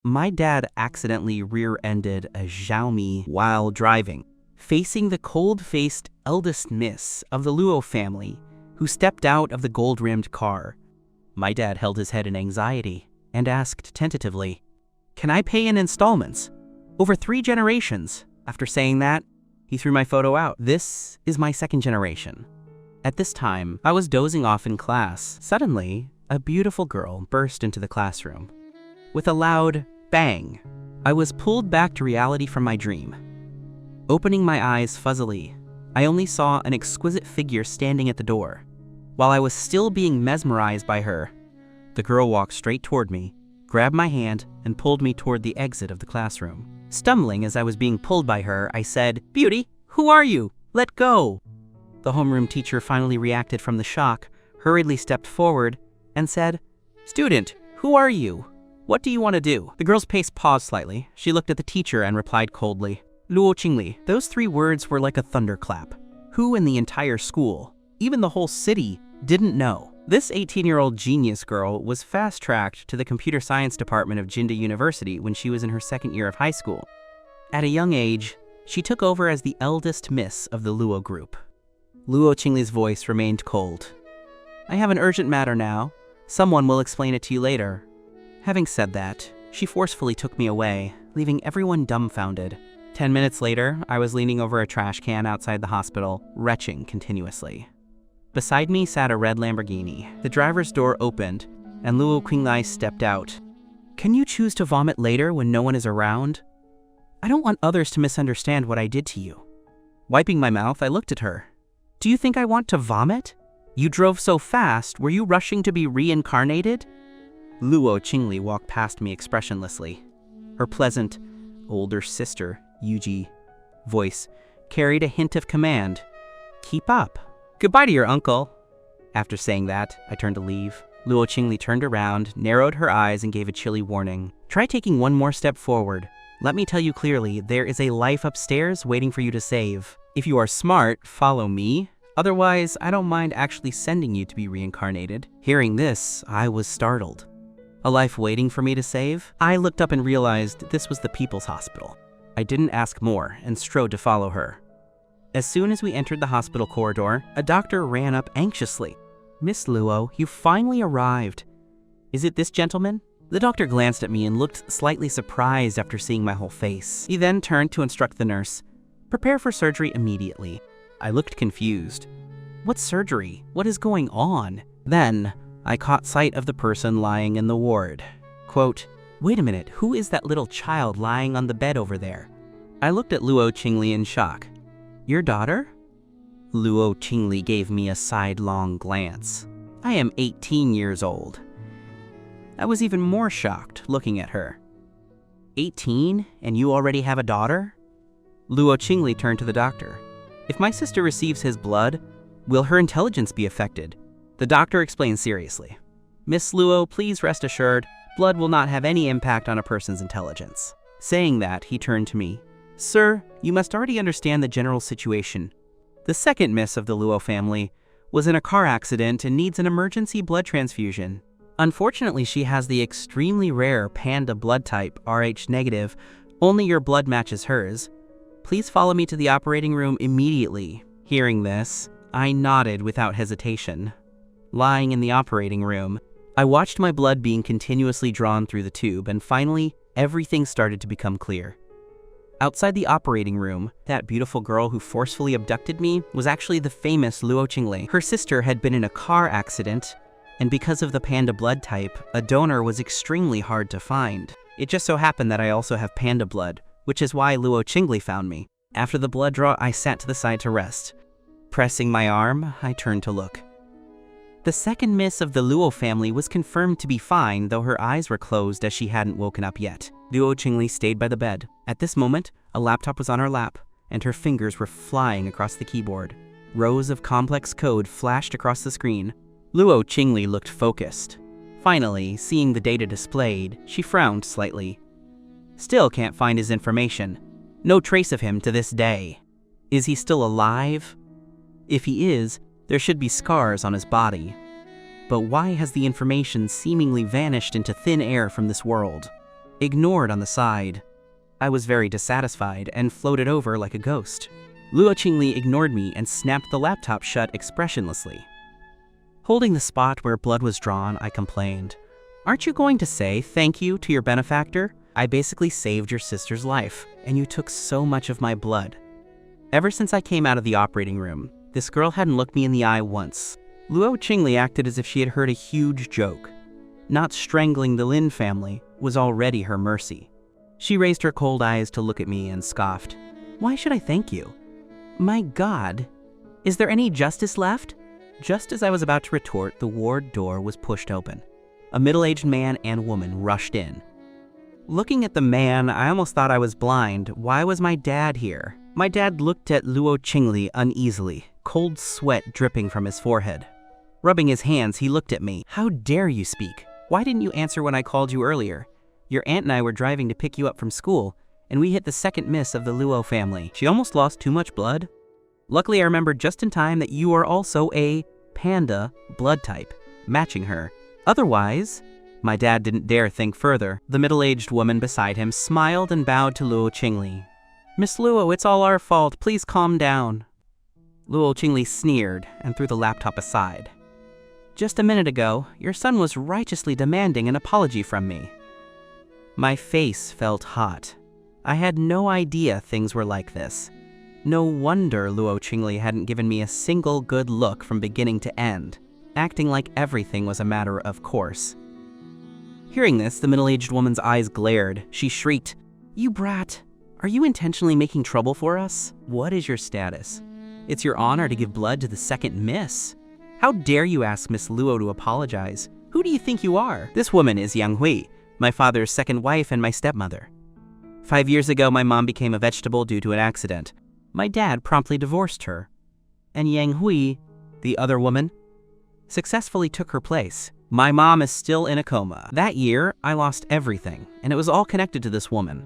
My dad accidentally rear-ended a Xiaomi while driving, facing the cold-faced eldest miss of the Luo family, who stepped out of the gold-rimmed car. My dad held his head in anxiety and asked tentatively, "Can I pay in installments? Over 3 generations." After saying that, he threw my photo out. This is my second generation. At this time, I was dozing off in class. Suddenly, a beautiful girl burst into the classroom. With a loud bang, I was pulled back to reality from my dream. Opening my eyes fuzzily, I only saw an exquisite figure standing at the door. While I was still being mesmerized by her, the girl walked straight toward me, grabbed my hand, and pulled me toward the exit of the classroom. Stumbling as I was being pulled by her, I said, "Beauty, who are you? Let go!" The homeroom teacher finally reacted from the shock, hurriedly stepped forward, and said, "Student, who are you? What do you want to do?" The girl's pace paused slightly. She looked at the teacher and replied coldly, "Luo Qingli." Those 3 words were like a thunderclap. Who in the entire school, even the whole city, didn't know? This 18-year-old genius girl was fast-tracked to the computer science department of Jinda University when she was in her 2nd year of high school. At a young age, she took over as the eldest miss of the Luo group. Luo Qingli's voice remained cold. "I have an urgent matter now. Someone will explain it to you later." Having said that, she forcefully took me away, leaving everyone dumbfounded. 10 minutes later, I was leaning over a trash can outside the hospital, retching continuously. Beside me sat a red Lamborghini. The driver's door opened, and Luo Qinglai stepped out. "Can you choose to vomit later when no one is around? I don't want others to misunderstand what I did to you." Wiping my mouth, I looked at her. "Do you think I want to vomit? You drove so fast, were you rushing to be reincarnated?" Luo Qingli walked past me expressionlessly. Her pleasant, older sister, Yuji, voice carried a hint of command. "Keep up. Goodbye to your uncle." After saying that, I turned to leave. Luo Qingli turned around, narrowed her eyes, and gave a chilly warning. "Try taking one more step forward. Let me tell you clearly, there is a life upstairs waiting for you to save. If you are smart, follow me. Otherwise, I don't mind actually sending you to be reincarnated." Hearing this, I was startled. A life waiting for me to save? I looked up and realized this was the People's Hospital. I didn't ask more and strode to follow her. As soon as we entered the hospital corridor, a doctor ran up anxiously. "Miss Luo, you finally arrived. Is it this gentleman?" The doctor glanced at me and looked slightly surprised after seeing my whole face. He then turned to instruct the nurse, "Prepare for surgery immediately." I looked confused. What surgery? What is going on? Then, I caught sight of the person lying in the ward. Quote, "Wait a minute, who is that little child lying on the bed over there?" I looked at Luo Qingli in shock. "Your daughter?" Luo Qingli gave me a sidelong glance. "I am 18 years old." I was even more shocked looking at her. 18, and you already have a daughter? Luo Qingli turned to the doctor. "If my sister receives his blood, will her intelligence be affected?" The doctor explained seriously. "Miss Luo, please rest assured, blood will not have any impact on a person's intelligence." Saying that, he turned to me. "Sir, you must already understand the general situation. The second miss of the Luo family was in a car accident and needs an emergency blood transfusion. Unfortunately, she has the extremely rare panda blood type, Rh negative. Only your blood matches hers. Please follow me to the operating room immediately." Hearing this, I nodded without hesitation. Lying in the operating room, I watched my blood being continuously drawn through the tube, and finally, everything started to become clear. Outside the operating room, that beautiful girl who forcefully abducted me was actually the famous Luo Qingli. Her sister had been in a car accident, and because of the panda blood type, a donor was extremely hard to find. It just so happened that I also have panda blood, which is why Luo Qingli found me. After the blood draw, I sat to the side to rest. Pressing my arm, I turned to look. The second miss of the Luo family was confirmed to be fine, though her eyes were closed as she hadn't woken up yet. Luo Qingli stayed by the bed. At this moment, a laptop was on her lap, and her fingers were flying across the keyboard. Rows of complex code flashed across the screen. Luo Qingli looked focused. Finally, seeing the data displayed, she frowned slightly. "Still can't find his information. No trace of him to this day. Is he still alive? If he is, there should be scars on his body. But why has the information seemingly vanished into thin air from this world?" ignored on the side. I was very dissatisfied and floated over like a ghost. Luo Qingli ignored me and snapped the laptop shut expressionlessly. Holding the spot where blood was drawn, I complained. "Aren't you going to say thank you to your benefactor? I basically saved your sister's life, and you took so much of my blood." Ever since I came out of the operating room, this girl hadn't looked me in the eye once. Luo Qingli acted as if she had heard a huge joke. Not strangling the Lin family was already her mercy. She raised her cold eyes to look at me and scoffed. "Why should I thank you? My God, is there any justice left?" Just as I was about to retort, the ward door was pushed open. A middle-aged man and woman rushed in. Looking at the man, I almost thought I was blind. Why was my dad here? My dad looked at Luo Qingli uneasily, cold sweat dripping from his forehead. Rubbing his hands, he looked at me. "How dare you speak? Why didn't you answer when I called you earlier? Your aunt and I were driving to pick you up from school, and we hit the second miss of the Luo family. She almost lost too much blood. Luckily, I remembered just in time that you are also a panda blood type, matching her. Otherwise..." My dad didn't dare think further. The middle-aged woman beside him smiled and bowed to Luo Qingli. "Miss Luo, it's all our fault. Please calm down." Luo Qingli sneered and threw the laptop aside. "Just a minute ago, your son was righteously demanding an apology from me." My face felt hot. I had no idea things were like this. No wonder Luo Qingli hadn't given me a single good look from beginning to end, acting like everything was a matter of course. Hearing this, the middle-aged woman's eyes glared. She shrieked, "You brat! Are you intentionally making trouble for us? What is your status? It's your honor to give blood to the second miss. How dare you ask Miss Luo to apologize? Who do you think you are?" This woman is Yang Hui, my father's second wife and my stepmother. 5 years ago, my mom became a vegetable due to an accident. My dad promptly divorced her. And Yang Hui, the other woman, successfully took her place. My mom is still in a coma. That year, I lost everything, and it was all connected to this woman.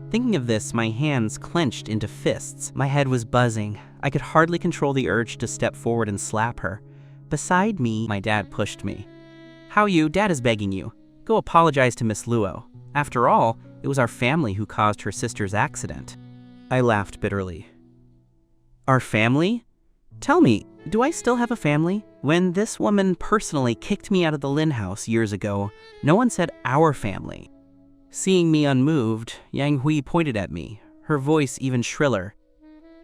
Thinking of this, my hands clenched into fists. My head was buzzing. I could hardly control the urge to step forward and slap her. Beside me, my dad pushed me. "How you? Dad is begging you. Go apologize to Miss Luo. After all, it was our family who caused her sister's accident." I laughed bitterly. "Our family? Tell me, do I still have a family? When this woman personally kicked me out of the Lin house years ago, no one said our family." Seeing me unmoved, Yang Hui pointed at me, her voice even shriller.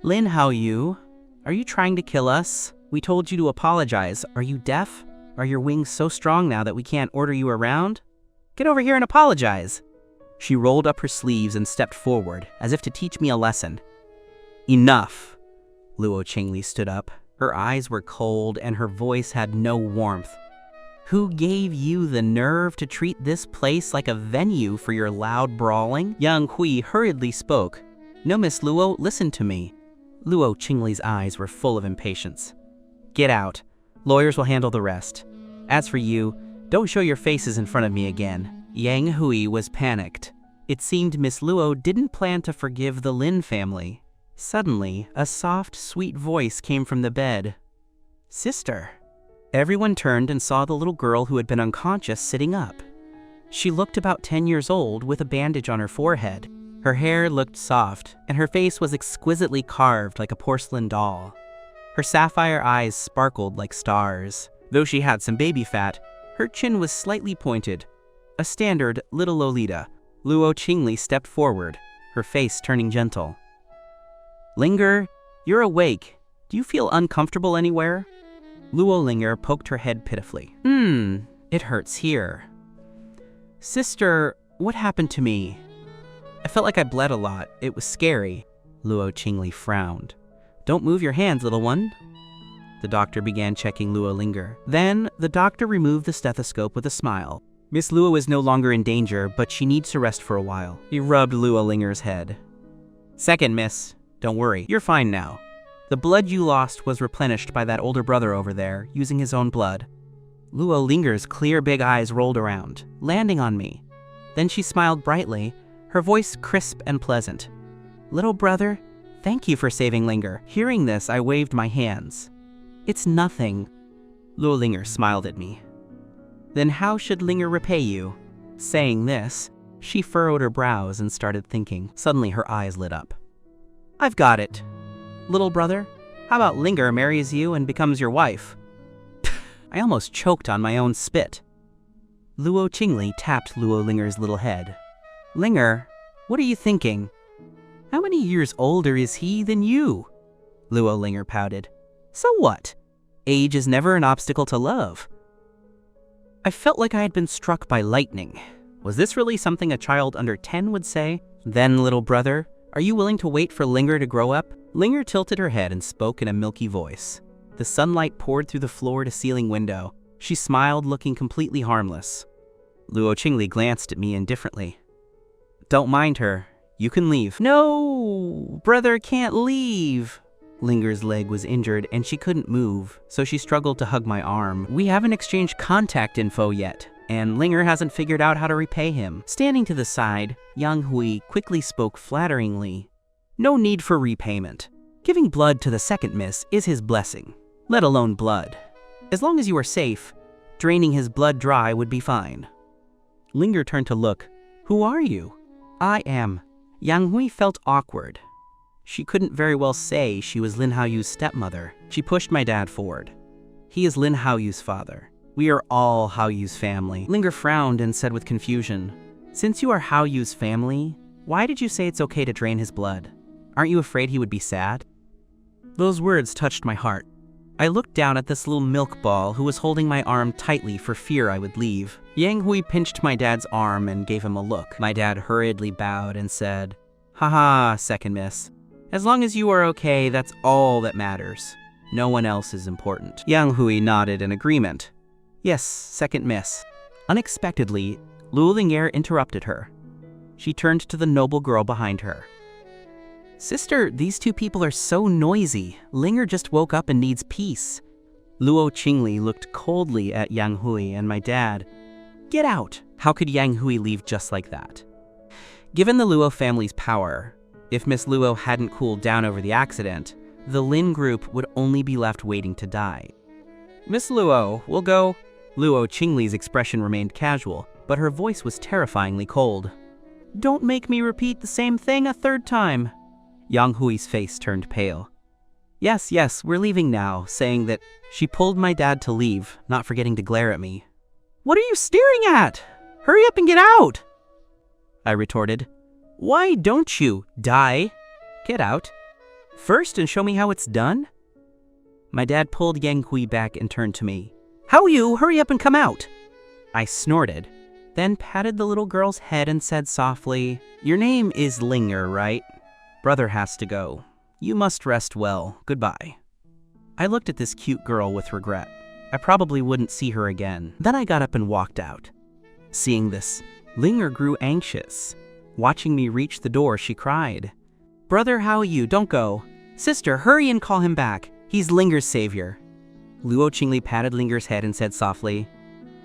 "Lin Hao Yu, are you trying to kill us? We told you to apologize. Are you deaf? Are your wings so strong now that we can't order you around? Get over here and apologize." She rolled up her sleeves and stepped forward, as if to teach me a lesson. "Enough." Luo Qingli stood up. Her eyes were cold and her voice had no warmth. "Who gave you the nerve to treat this place like a venue for your loud brawling?" Yang Hui hurriedly spoke. "No, Miss Luo, listen to me." Luo Qingli's eyes were full of impatience. "Get out. Lawyers will handle the rest. As for you, don't show your faces in front of me again." Yang Hui was panicked. It seemed Miss Luo didn't plan to forgive the Lin family. Suddenly, a soft, sweet voice came from the bed. "Sister." Everyone turned and saw the little girl who had been unconscious sitting up. She looked about 10 years old with a bandage on her forehead. Her hair looked soft, and her face was exquisitely carved like a porcelain doll. Her sapphire eyes sparkled like stars. Though she had some baby fat, her chin was slightly pointed. A standard little Lolita. Luo Qingli stepped forward, her face turning gentle. "Linger, you're awake. Do you feel uncomfortable anywhere?" Luo Linger poked her head pitifully. It hurts here." "Sister, what happened to me?" "I felt like I bled a lot. It was scary." Luo Qingli frowned. "Don't move your hands, little one." The doctor began checking Luo Linger. Then, the doctor removed the stethoscope with a smile. "Miss Luo is no longer in danger, but she needs to rest for a while." He rubbed Luo Linger's head. "Second, miss. Don't worry, you're fine now. The blood you lost was replenished by that older brother over there, using his own blood." Luo Linger's clear big eyes rolled around, landing on me. Then she smiled brightly, her voice crisp and pleasant. "Little brother, thank you for saving Linger." Hearing this, I waved my hands. "It's nothing." Luo Linger smiled at me. "Then how should Linger repay you?" Saying this, She furrowed her brows and started thinking. Suddenly her eyes lit up. I've got it. Little brother, how about Linger marries you and becomes your wife? I almost choked on my own spit. Luo Qingli tapped Luo Linger's little head. Linger, what are you thinking? How many years older is he than you? Luo Linger pouted. So what? Age is never an obstacle to love. I felt like I had been struck by lightning. Was this really something a child under 10 would say? Then, little brother, are you willing to wait for Linger to grow up? Linger tilted her head and spoke in a milky voice. The sunlight poured through the floor-to-ceiling window. She smiled, looking completely harmless. Luo Qingli glanced at me indifferently. Don't mind her. You can leave. No, brother can't leave. Linger's leg was injured and she couldn't move, so she struggled to hug my arm. We haven't exchanged contact info yet, and Linger hasn't figured out how to repay him. Standing to the side, Yang Hui quickly spoke flatteringly. No need for repayment. Giving blood to the second miss is his blessing, let alone blood. As long as you are safe, draining his blood dry would be fine. Linger turned to look. Who are you? I am. Yang Hui felt awkward. She couldn't very well say she was Lin Haoyu's stepmother. She pushed my dad forward. He is Lin Haoyu's father. We are all Haoyu's family. Linger frowned and said with confusion, Since you are Haoyu's family, why did you say it's okay to drain his blood? Aren't you afraid he would be sad? Those words touched my heart. I looked down at this little milk ball who was holding my arm tightly for fear I would leave. Yang Hui pinched my dad's arm and gave him a look. My dad hurriedly bowed and said, Haha, second miss. As long as you are okay, that's all that matters. No one else is important. Yang Hui nodded in agreement. Yes, second miss. Unexpectedly, Luo Linger interrupted her. She turned to the noble girl behind her. Sister, these two people are so noisy. Linger just woke up and needs peace. Luo Qingli looked coldly at Yang Hui and my dad. Get out! How could Yang Hui leave just like that? Given the Luo family's power, if Miss Luo hadn't cooled down over the accident, the Lin group would only be left waiting to die. Miss Luo, we'll go. Luo Qingli's expression remained casual, but her voice was terrifyingly cold. Don't make me repeat the same thing a third time. Yang Hui's face turned pale. Yes, we're leaving now, saying that she pulled my dad to leave, not forgetting to glare at me. What are you staring at? Hurry up and get out! I retorted. Why don't you, die? Get out. First and show me how it's done? My dad pulled Yang Hui back and turned to me. Haoyu, hurry up and come out! I snorted, then patted the little girl's head and said softly, Your name is Linger, right? Brother has to go. You must rest well. Goodbye. I looked at this cute girl with regret. I probably wouldn't see her again. Then I got up and walked out. Seeing this, Linger grew anxious. Watching me reach the door, she cried, Brother Haoyu, don't go. Sister, hurry and call him back. He's Linger's savior. Luo Qingli patted Linger's head and said softly,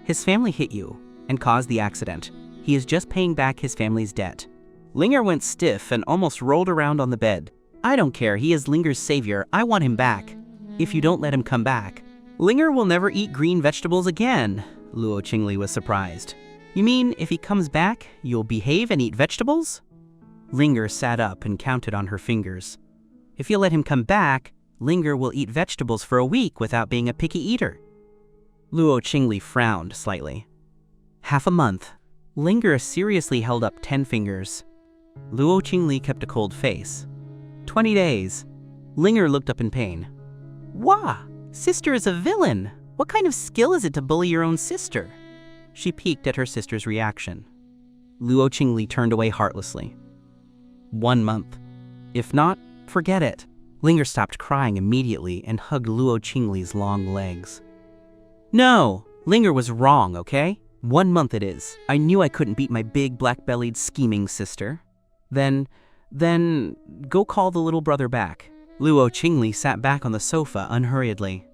His family hit you and caused the accident. He is just paying back his family's debt. Linger went stiff and almost rolled around on the bed. I don't care, he is Linger's savior. I want him back. If you don't let him come back, Linger will never eat green vegetables again. Luo Qingli was surprised. You mean if he comes back, you'll behave and eat vegetables? Linger sat up and counted on her fingers. If you let him come back, Linger will eat vegetables for a week without being a picky eater. Luo Qingli frowned slightly. Half a month. Linger seriously held up 10 fingers. Luo Qingli kept a cold face. 20 days. Linger looked up in pain. Wah! Sister is a villain! What kind of skill is it to bully your own sister? She peeked at her sister's reaction. Luo Qingli turned away heartlessly. 1 month. If not, forget it. Linger stopped crying immediately and hugged Luo Qingli's long legs. No! Linger was wrong, okay? 1 month it is. I knew I couldn't beat my big, black-bellied, scheming sister. Then, go call the little brother back. Luo Qingli sat back on the sofa unhurriedly.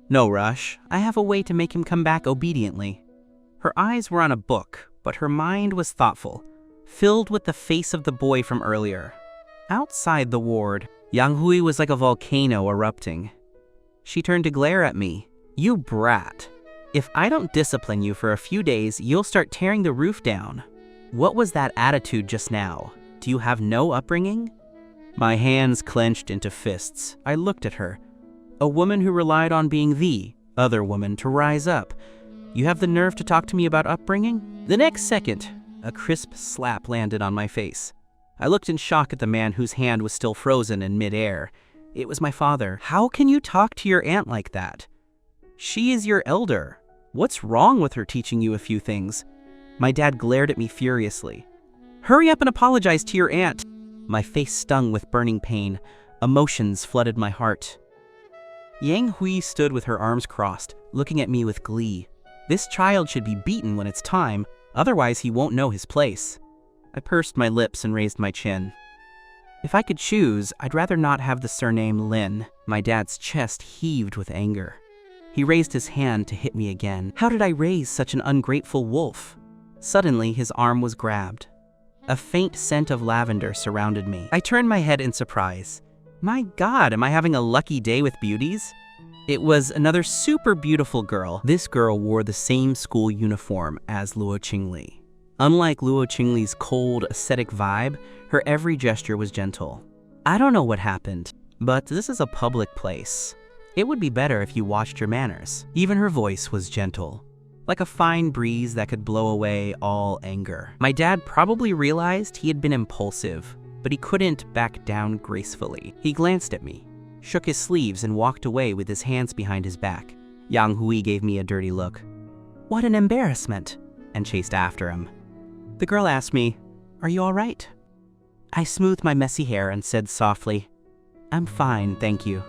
No rush. I have a way to make him come back obediently. Her eyes were on a book, but her mind was thoughtful, filled with the face of the boy from earlier. Outside the ward, Yang Hui was like a volcano erupting. She turned to glare at me. You brat. If I don't discipline you for a few days, you'll start tearing the roof down. What was that attitude just now? Do you have no upbringing? My hands clenched into fists. I looked at her. A woman who relied on being the other woman to rise up. You have the nerve to talk to me about upbringing? The next second, a crisp slap landed on my face. I looked in shock at the man whose hand was still frozen in midair. It was my father. How can you talk to your aunt like that? She is your elder. What's wrong with her teaching you a few things? My dad glared at me furiously. Hurry up and apologize to your aunt. My face stung with burning pain. Emotions flooded my heart. Yang Hui stood with her arms crossed, looking at me with glee. This child should be beaten when it's time, otherwise he won't know his place. I pursed my lips and raised my chin. If I could choose, I'd rather not have the surname Lin. My dad's chest heaved with anger. He raised his hand to hit me again. How did I raise such an ungrateful wolf? Suddenly, his arm was grabbed. A faint scent of lavender surrounded me. I turned my head in surprise. My God, am I having a lucky day with beauties? It was another super beautiful girl. This girl wore the same school uniform as Luo Qingli. Unlike Luo Qingli's cold, ascetic vibe, her every gesture was gentle. I don't know what happened, but this is a public place. It would be better if you watched your manners. Even her voice was gentle, like a fine breeze that could blow away all anger. My dad probably realized he had been impulsive, but he couldn't back down gracefully. He glanced at me, shook his sleeves, and walked away with his hands behind his back. Yang Hui gave me a dirty look. What an embarrassment, and chased after him. The girl asked me, Are you all right? I smoothed my messy hair and said softly, I'm fine, thank you.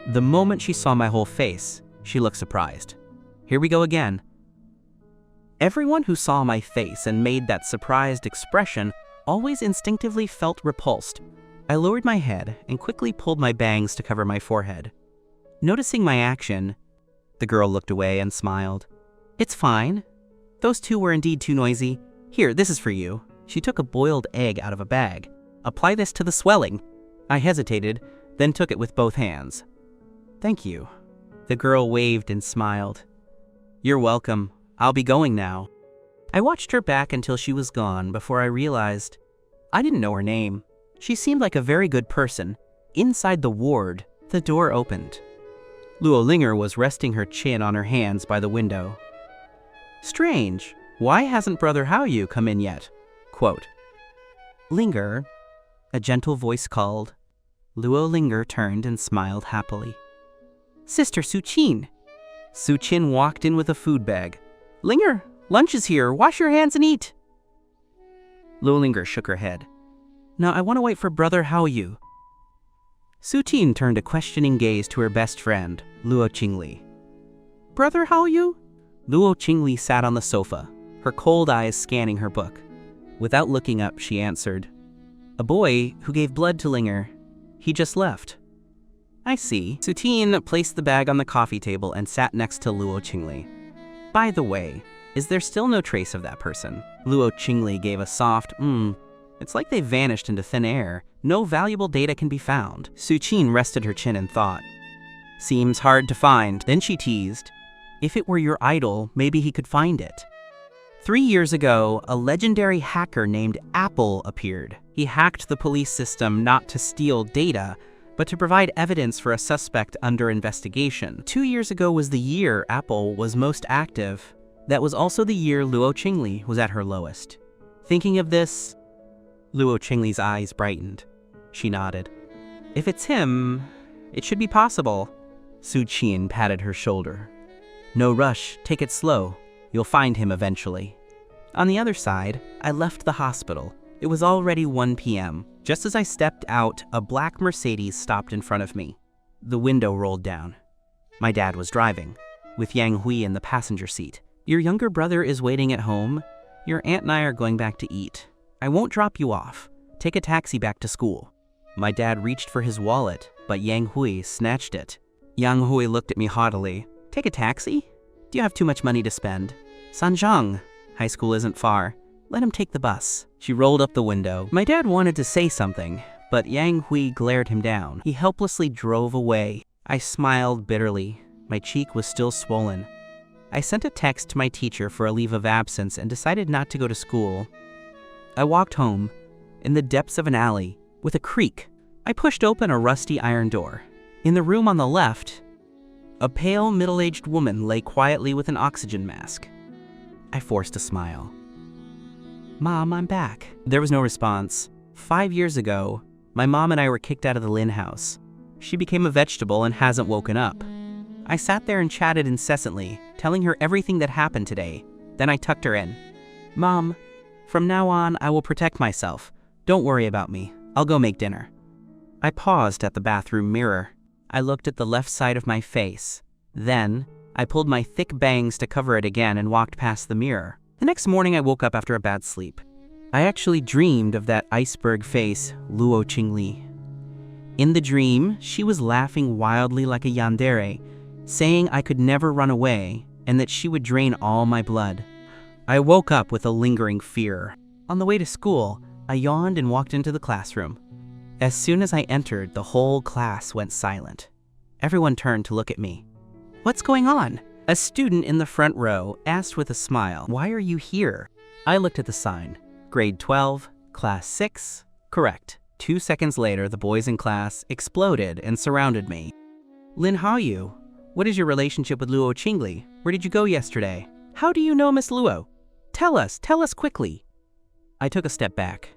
The moment she saw my whole face, she looked surprised. Here we go again. Everyone who saw my face and made that surprised expression always instinctively felt repulsed. I lowered my head and quickly pulled my bangs to cover my forehead. Noticing my action, the girl looked away and smiled. It's fine. Those two were indeed too noisy. Here, this is for you. She took a boiled egg out of a bag. Apply this to the swelling. I hesitated, then took it with both hands. Thank you. The girl waved and smiled. You're welcome. I'll be going now. I watched her back until she was gone before I realized I didn't know her name. She seemed like a very good person. Inside the ward, the door opened. Luo Linger was resting her chin on her hands by the window. Strange. Why hasn't Brother Haoyu come in yet? Quote, Linger, a gentle voice called. Luo Linger turned and smiled happily. Sister Su-Chin. Su-Chin walked in with a food bag. Linger, lunch is here. Wash your hands and eat. Luo Linger shook her head. No, I want to wait for Brother Haoyu. Su-Chin turned a questioning gaze to her best friend, Luo Qingli. Brother Haoyu? Luo Qingli sat on the sofa, her cold eyes scanning her book. Without looking up, she answered, A boy who gave blood to Linger. He just left. I see. Su-Chin placed the bag on the coffee table and sat next to Luo Qingli. By the way, is there still no trace of that person? Luo Qingli gave a soft, It's like they vanished into thin air. No valuable data can be found. Su-Chin rested her chin in thought. Seems hard to find. Then she teased, If it were your idol, maybe he could find it. 3 years ago, a legendary hacker named Apple appeared. He hacked the police system not to steal data, but to provide evidence for a suspect under investigation. 2 years ago was the year Apple was most active. That was also the year Luo Qingli was at her lowest. Thinking of this, Luo Qingli's eyes brightened. She nodded. If it's him, it should be possible. Su-Chin patted her shoulder. No rush, take it slow. You'll find him eventually. On the other side, I left the hospital. It was already 1 p.m. Just as I stepped out, a black Mercedes stopped in front of me. The window rolled down. My dad was driving, with Yang Hui in the passenger seat. Your younger brother is waiting at home. Your aunt and I are going back to eat. I won't drop you off. Take a taxi back to school. My dad reached for his wallet, but Yang Hui snatched it. Yang Hui looked at me haughtily. Take a taxi? Do you have too much money to spend? Sanjiang, high school isn't far. Let him take the bus. She rolled up the window. My dad wanted to say something, but Yang Hui glared him down. He helplessly drove away. I smiled bitterly. My cheek was still swollen. I sent a text to my teacher for a leave of absence and decided not to go to school. I walked home, in the depths of an alley, with a creak. I pushed open a rusty iron door. In the room on the left, a pale, middle-aged woman lay quietly with an oxygen mask. I forced a smile. "Mom, I'm back." There was no response. 5 years ago, my mom and I were kicked out of the Lynn house. She became a vegetable and hasn't woken up. I sat there and chatted incessantly, telling her everything that happened today. Then I tucked her in. "Mom, from now on, I will protect myself. Don't worry about me. I'll go make dinner." I paused at the bathroom mirror. I looked at the left side of my face. Then, I pulled my thick bangs to cover it again and walked past the mirror. The next morning, I woke up after a bad sleep. I actually dreamed of that iceberg face, Luo Qingli. In the dream, she was laughing wildly like a yandere, saying I could never run away and that she would drain all my blood. I woke up with a lingering fear. On the way to school, I yawned and walked into the classroom. As soon as I entered, the whole class went silent. Everyone turned to look at me. "What's going on?" A student in the front row asked with a smile, "Why are you here?" I looked at the sign. Grade 12, Class 6. Correct. 2 seconds later, the boys in class exploded and surrounded me. "Lin Haoyu, what is your relationship with Luo Qingli? Where did you go yesterday? How do you know Miss Luo? Tell us quickly." I took a step back.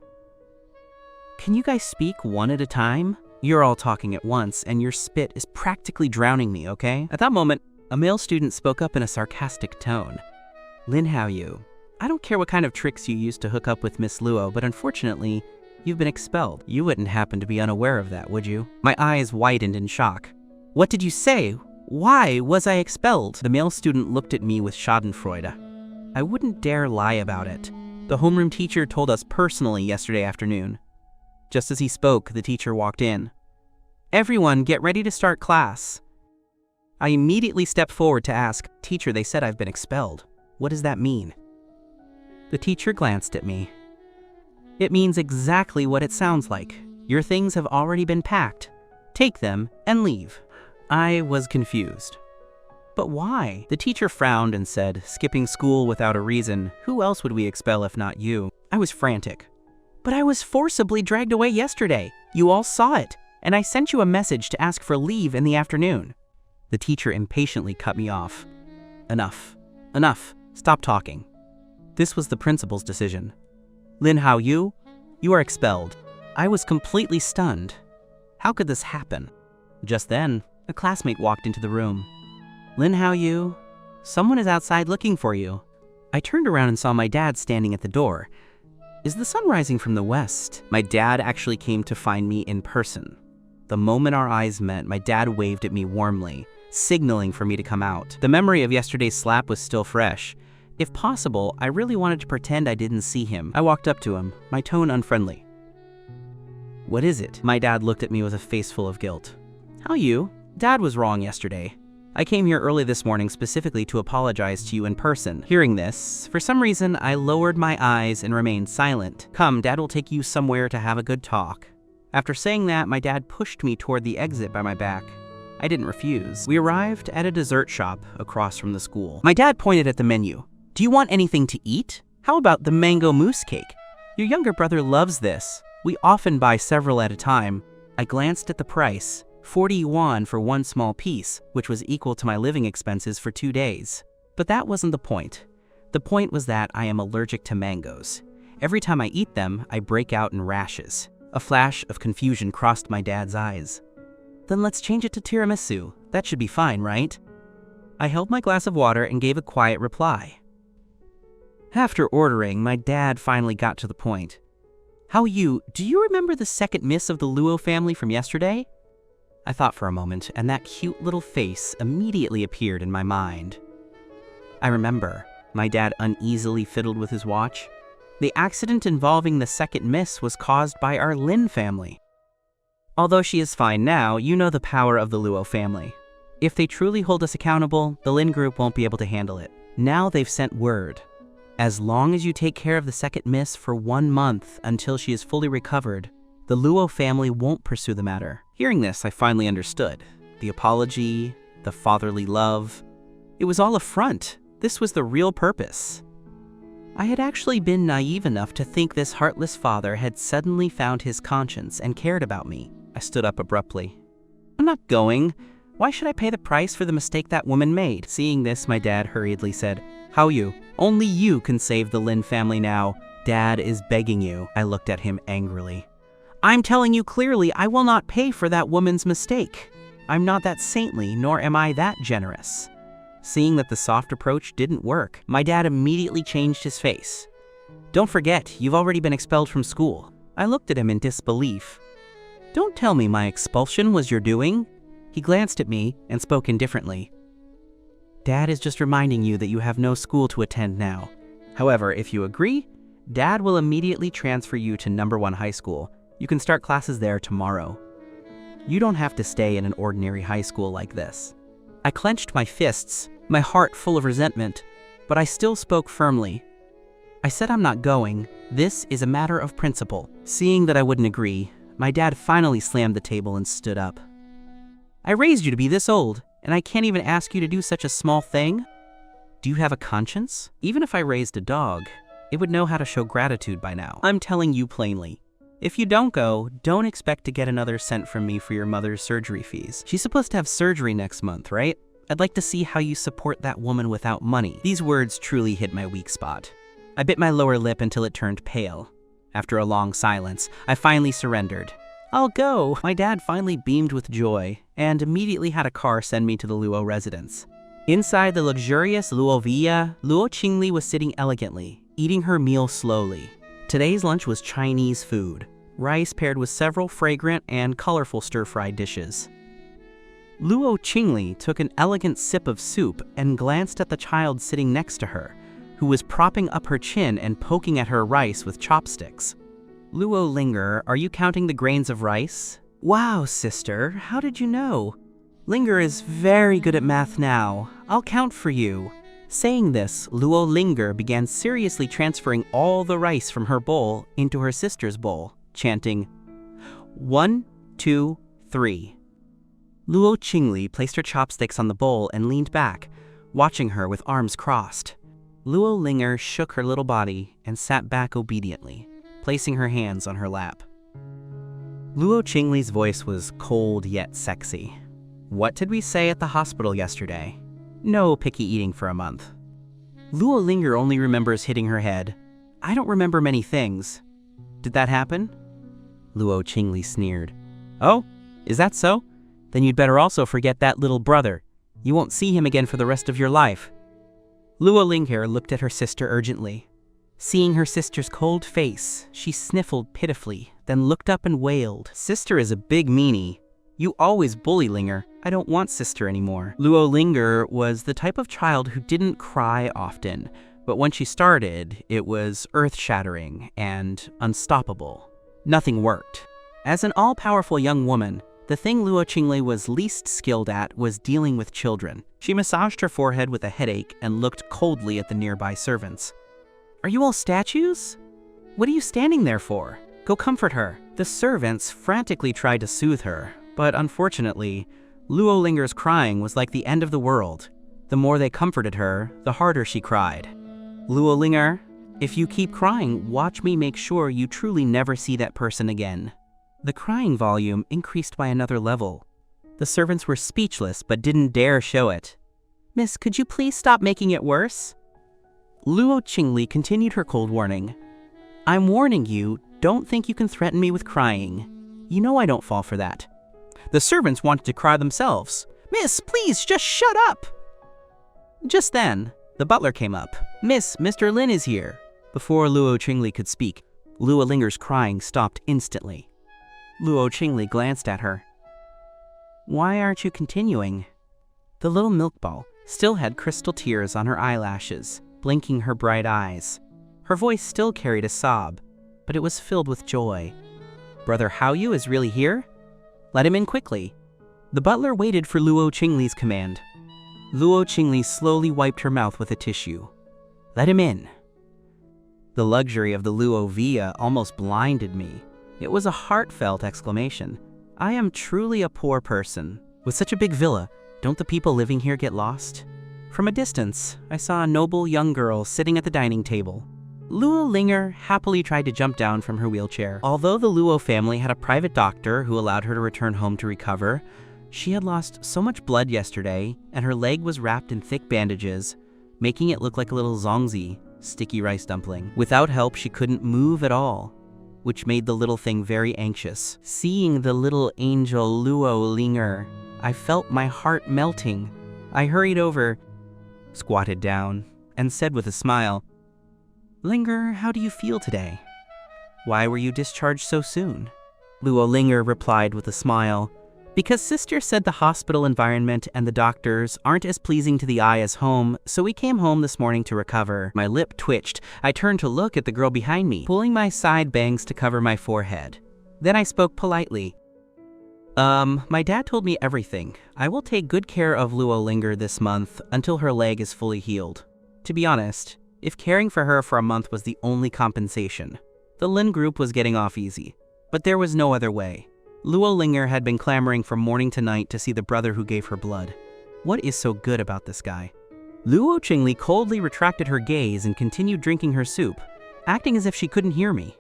"Can you guys speak one at a time? You're all talking at once, and your spit is practically drowning me, okay?" At that moment, a male student spoke up in a sarcastic tone. "Lin Haoyu, I don't care what kind of tricks you used to hook up with Miss Luo, but unfortunately, you've been expelled. You wouldn't happen to be unaware of that, would you?" My eyes widened in shock. "What did you say? Why was I expelled?" The male student looked at me with schadenfreude. I wouldn't dare lie about it. The homeroom teacher told us personally yesterday afternoon. Just as he spoke, the teacher walked in. "Everyone, get ready to start class." I immediately stepped forward to ask, "Teacher, they said I've been expelled. What does that mean?" The teacher glanced at me. "It means exactly what it sounds like. Your things have already been packed. Take them and leave." I was confused. "But why?" The teacher frowned and said, "Skipping school without a reason. Who else would we expel if not you?" I was frantic. "But I was forcibly dragged away yesterday. You all saw it, and I sent you a message to ask for leave in the afternoon." The teacher impatiently cut me off. "Enough. Enough. Stop talking." This was the principal's decision. "Lin Haoyu, you are expelled." I was completely stunned. How could this happen? Just then, a classmate walked into the room. "Lin Haoyu, someone is outside looking for you." I turned around and saw my dad standing at the door. Is the sun rising from the west? My dad actually came to find me in person. The moment our eyes met, my dad waved at me warmly, signaling for me to come out. The memory of yesterday's slap was still fresh. If possible, I really wanted to pretend I didn't see him. I walked up to him, my tone unfriendly. "What is it?" My dad looked at me with a face full of guilt. "How you? Dad was wrong yesterday. I came here early this morning specifically to apologize to you in person." Hearing this, for some reason, I lowered my eyes and remained silent. "Come, Dad will take you somewhere to have a good talk." After saying that, my dad pushed me toward the exit by my back. I didn't refuse. We arrived at a dessert shop across from the school. My dad pointed at the menu. "Do you want anything to eat? How about the mango mousse cake? Your younger brother loves this. We often buy several at a time." I glanced at the price. 40 yuan for one small piece, which was equal to my living expenses for 2 days. But that wasn't the point. The point was that I am allergic to mangoes. Every time I eat them, I break out in rashes. A flash of confusion crossed my dad's eyes. "Then let's change it to tiramisu. That should be fine, right?" I held my glass of water and gave a quiet reply. After ordering, my dad finally got to the point. "Haoyu, do you remember the second miss of the Luo family from yesterday?" I thought for a moment, and that cute little face immediately appeared in my mind. "I remember." My dad uneasily fiddled with his watch. "The accident involving the second miss was caused by our Lin family. Although she is fine now, you know the power of the Luo family. If they truly hold us accountable, the Lin group won't be able to handle it. Now they've sent word. As long as you take care of the second miss for 1 month until she is fully recovered, the Luo family won't pursue the matter." Hearing this, I finally understood. The apology, the fatherly love. It was all a front. This was the real purpose. I had actually been naive enough to think this heartless father had suddenly found his conscience and cared about me. I stood up abruptly. I'm not going. Why should I pay the price for the mistake that woman made? Seeing this, my dad hurriedly said, How you? Only you can save the Lin family now. Dad is begging you. I looked at him angrily. I'm telling you clearly, I will not pay for that woman's mistake. I'm not that saintly, nor am I that generous. Seeing that the soft approach didn't work, my dad immediately changed his face. Don't forget, you've already been expelled from school. I looked at him in disbelief. Don't tell me my expulsion was your doing. He glanced at me and spoke indifferently. Dad is just reminding you that you have no school to attend now. However, if you agree, Dad will immediately transfer you to number 1 high school. You can start classes there tomorrow. You don't have to stay in an ordinary high school like this. I clenched my fists, my heart full of resentment, but I still spoke firmly. I said I'm not going. This is a matter of principle. Seeing that I wouldn't agree, my dad finally slammed the table and stood up. I raised you to be this old, and I can't even ask you to do such a small thing? Do you have a conscience? Even if I raised a dog, it would know how to show gratitude by now. I'm telling you plainly. If you don't go, don't expect to get another cent from me for your mother's surgery fees. She's supposed to have surgery next month, right? I'd like to see how you support that woman without money. These words truly hit my weak spot. I bit my lower lip until it turned pale. After a long silence, I finally surrendered. I'll go. My dad finally beamed with joy and immediately had a car send me to the Luo residence. Inside the luxurious Luo Villa, Luo Qingli was sitting elegantly, eating her meal slowly. Today's lunch was Chinese food, rice paired with several fragrant and colorful stir-fried dishes. Luo Qingli took an elegant sip of soup and glanced at the child sitting next to her, who was propping up her chin and poking at her rice with chopsticks. Luo Linger, are you counting the grains of rice? Wow, sister, how did you know? Linger is very good at math now. I'll count for you. Saying this, Luo Linger began seriously transferring all the rice from her bowl into her sister's bowl, chanting, 1, 2, 3. Luo Qingli placed her chopsticks on the bowl and leaned back, watching her with arms crossed. Luo Linger shook her little body and sat back obediently, placing her hands on her lap. Luo Qingli's voice was cold yet sexy. What did we say at the hospital yesterday? No picky eating for a month. Luo Linger only remembers hitting her head. I don't remember many things. Did that happen? Luo Qingli sneered. Oh, is that so? Then you'd better also forget that little brother. You won't see him again for the rest of your life. Luo Linger looked at her sister urgently. Seeing her sister's cold face, she sniffled pitifully, then looked up and wailed. Sister is a big meanie. You always bully Linger. I don't want sister anymore. Luo Linger was the type of child who didn't cry often, but when she started, it was earth-shattering and unstoppable. Nothing worked. As an all-powerful young woman, the thing Luo Qingli was least skilled at was dealing with children. She massaged her forehead with a headache and looked coldly at the nearby servants. Are you all statues? What are you standing there for? Go comfort her. The servants frantically tried to soothe her, but unfortunately, Luo Linger's crying was like the end of the world. The more they comforted her, the harder she cried. Luo Linger, if you keep crying, watch me make sure you truly never see that person again. The crying volume increased by another level. The servants were speechless but didn't dare show it. Miss, could you please stop making it worse? Luo Qingli continued her cold warning. I'm warning you, don't think you can threaten me with crying. You know I don't fall for that. The servants wanted to cry themselves. Miss, please, just shut up! Just then, the butler came up. Miss, Mr. Lin is here. Before Luo Qingli could speak, Luo Linger's crying stopped instantly. Luo Qingli glanced at her. Why aren't you continuing? The little milk ball still had crystal tears on her eyelashes, blinking her bright eyes. Her voice still carried a sob, but it was filled with joy. Brother Haoyu is really here? Let him in quickly. The butler waited for Luo Qingli's command. Luo Qingli slowly wiped her mouth with a tissue. Let him in. The luxury of the Luo Villa almost blinded me. It was a heartfelt exclamation. I am truly a poor person. With such a big villa, don't the people living here get lost? From a distance, I saw a noble young girl sitting at the dining table. Luo Linger happily tried to jump down from her wheelchair. Although the Luo family had a private doctor who allowed her to return home to recover, she had lost so much blood yesterday, and her leg was wrapped in thick bandages, making it look like a little zongzi, sticky rice dumpling. Without help, she couldn't move at all, which made the little thing very anxious. Seeing the little angel Luo Linger, I felt my heart melting. I hurried over, squatted down, and said with a smile, "Linger, how do you feel today? Why were you discharged so soon?" Luo Linger replied with a smile, "Because sister said the hospital environment and the doctors aren't as pleasing to the eye as home, so we came home this morning to recover." My lip twitched. I turned to look at the girl behind me, pulling my side bangs to cover my forehead. Then I spoke politely. My dad told me everything. I will take good care of Luo Linger this month until her leg is fully healed. To be honest, if caring for her for a month was the only compensation, the Lin group was getting off easy. But there was no other way. Luo Linger had been clamoring from morning to night to see the brother who gave her blood. What is so good about this guy? Luo Qingli coldly retracted her gaze and continued drinking her soup, acting as if she couldn't hear me.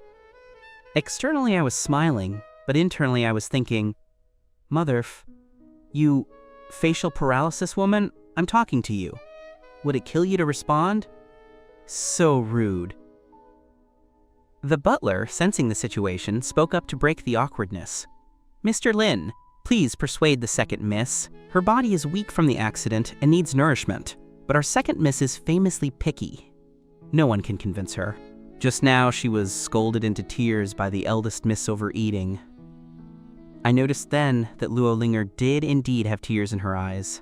Externally I was smiling, but internally I was thinking, you facial paralysis woman, I'm talking to you. Would it kill you to respond? So rude. The butler, sensing the situation, spoke up to break the awkwardness. "Mr. Lin, please persuade the second miss. Her body is weak from the accident and needs nourishment, but our second miss is famously picky. No one can convince her." Just now she was scolded into tears by the eldest miss over eating. I noticed then that Luo Linger did indeed have tears in her eyes.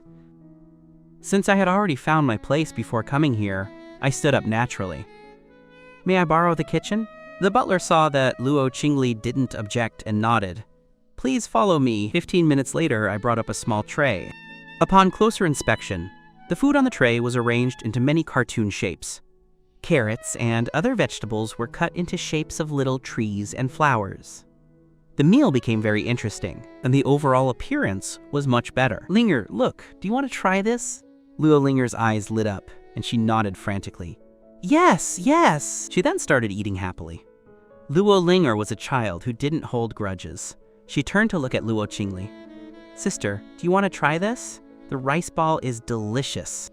Since I had already found my place before coming here, I stood up naturally. "May I borrow the kitchen?" The butler saw that Luo Qingli didn't object and nodded. "Please follow me." 15 minutes later, I brought up a small tray. Upon closer inspection, the food on the tray was arranged into many cartoon shapes. Carrots and other vegetables were cut into shapes of little trees and flowers. The meal became very interesting, and the overall appearance was much better. "Linger, look, do you want to try this?" Luo Linger's eyes lit up, and she nodded frantically. "Yes, yes!" She then started eating happily. Luo Linger was a child who didn't hold grudges. She turned to look at Luo Qingli. "Sister, do you want to try this? The rice ball is delicious."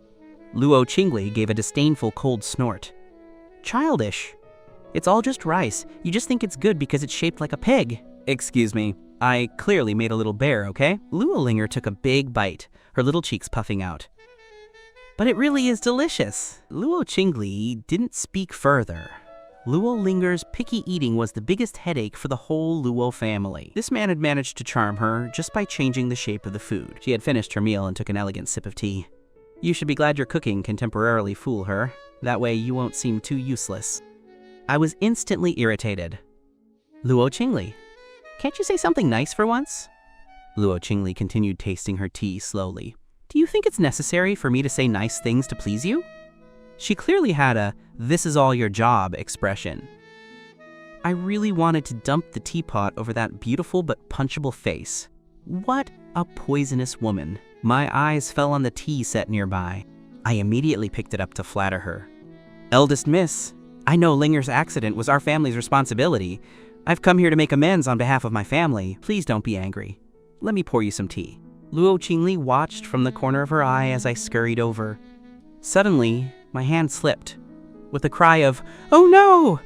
Luo Qingli gave a disdainful cold snort. "Childish. It's all just rice. You just think it's good because it's shaped like a pig." "Excuse me, I clearly made a little bear, okay?" Luo Linger took a big bite, her little cheeks puffing out. "But it really is delicious." Luo Qingli didn't speak further. Luo Linger's picky eating was the biggest headache for the whole Luo family. This man had managed to charm her just by changing the shape of the food. She had finished her meal and took an elegant sip of tea. "You should be glad your cooking can temporarily fool her. That way you won't seem too useless." I was instantly irritated. "Luo Qingli, can't you say something nice for once?" Luo Qingli continued tasting her tea slowly. "Do you think it's necessary for me to say nice things to please you?" She clearly had a "this is all your job" expression. I really wanted to dump the teapot over that beautiful but punchable face. What a poisonous woman. My eyes fell on the tea set nearby. I immediately picked it up to flatter her. "Eldest miss, I know Linger's accident was our family's responsibility. I've come here to make amends on behalf of my family. Please don't be angry. Let me pour you some tea." Luo Qingli watched from the corner of her eye as I scurried over. Suddenly, my hand slipped. With a cry of, "Oh no!"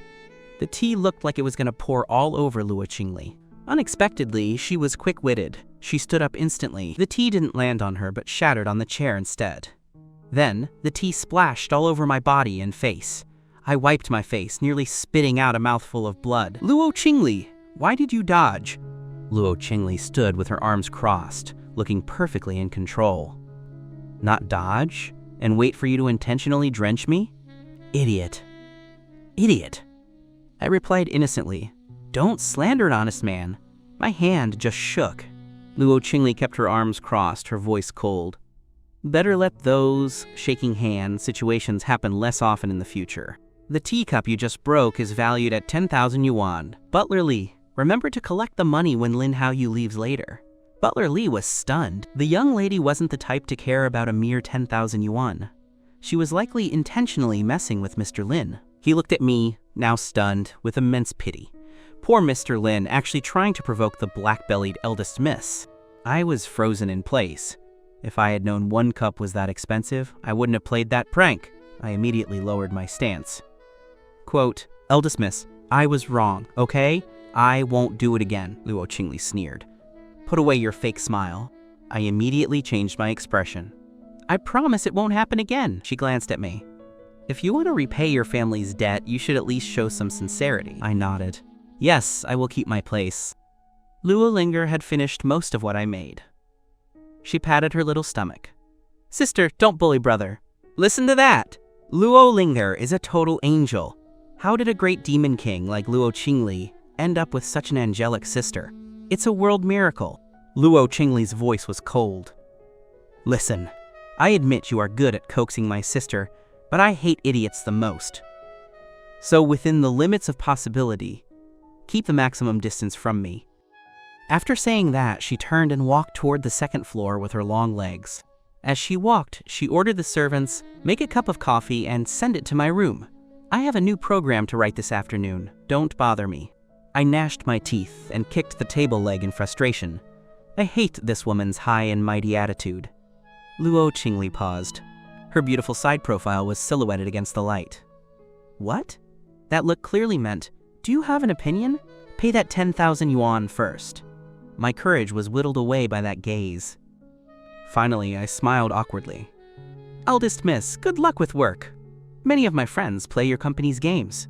the tea looked like it was going to pour all over Luo Qingli. Unexpectedly, she was quick-witted. She stood up instantly. The tea didn't land on her, but shattered on the chair instead. Then, the tea splashed all over my body and face. I wiped my face, nearly spitting out a mouthful of blood. "Luo Qingli, why did you dodge?" Luo Qingli stood with her arms crossed, looking perfectly in control. "Not dodge? And wait for you to intentionally drench me? Idiot. Idiot." I replied innocently, "Don't slander an honest man." My hand just shook. Luo Qingli kept her arms crossed, her voice cold. "Better let those shaking hand situations happen less often in the future. The teacup you just broke is valued at 10,000 yuan. Butler Li, remember to collect the money when Lin Haoyu leaves later." Butler Li was stunned. The young lady wasn't the type to care about a mere 10,000 yuan. She was likely intentionally messing with Mr. Lin. He looked at me, now stunned, with immense pity. Poor Mr. Lin, actually trying to provoke the black-bellied eldest miss. I was frozen in place. If I had known 1 cup was that expensive, I wouldn't have played that prank. I immediately lowered my stance. Quote, "Eldest miss, I was wrong, okay? I won't do it again," Luo Qingli sneered. "Put away your fake smile." I immediately changed my expression. "I promise it won't happen again," she glanced at me. "If you want to repay your family's debt, you should at least show some sincerity." I nodded. "Yes, I will keep my place." Luo Linger had finished most of what I made. She patted her little stomach. "Sister, don't bully brother. Listen to that! Luo Linger is a total angel. How did a great demon king like Luo Qingli end up with such an angelic sister? It's a world miracle." Luo Qingli's voice was cold. "Listen, I admit you are good at coaxing my sister, but I hate idiots the most. So within the limits of possibility, keep the maximum distance from me." After saying that, she turned and walked toward the 2nd floor with her long legs. As she walked, she ordered the servants, "Make a cup of coffee and send it to my room. I have a new program to write this afternoon. Don't bother me." I gnashed my teeth and kicked the table leg in frustration. I hate this woman's high and mighty attitude. Luo Qingli paused. Her beautiful side profile was silhouetted against the light. "What?" That look clearly meant, "Do you have an opinion? Pay that 10,000 yuan first." My courage was whittled away by that gaze. Finally, I smiled awkwardly. "Eldest miss, good luck with work. Many of my friends play your company's games."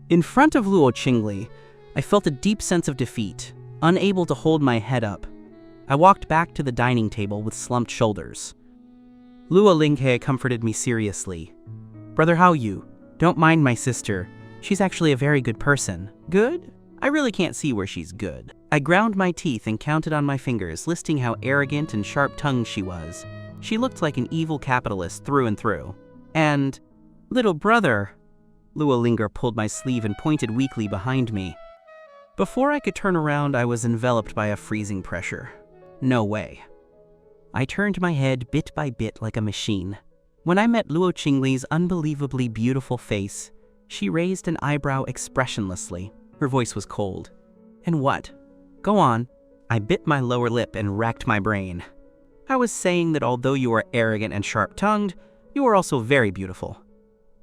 In front of Luo Qingli, I felt a deep sense of defeat, unable to hold my head up. I walked back to the dining table with slumped shoulders. Luo Linghe comforted me seriously. "Brother Hao Yu, don't mind my sister. She's actually a very good person." "Good? I really can't see where she's good." I ground my teeth and counted on my fingers, listing how arrogant and sharp-tongued she was. She looked like an evil capitalist through and through. And, "Little brother," Luo Linger pulled my sleeve and pointed weakly behind me. Before I could turn around, I was enveloped by a freezing pressure. No way. I turned my head bit by bit like a machine. When I met Luo Qingli's unbelievably beautiful face, she raised an eyebrow expressionlessly. Her voice was cold. "And what? Go on." I bit my lower lip and racked my brain. "I was saying that although you are arrogant and sharp-tongued, you are also very beautiful.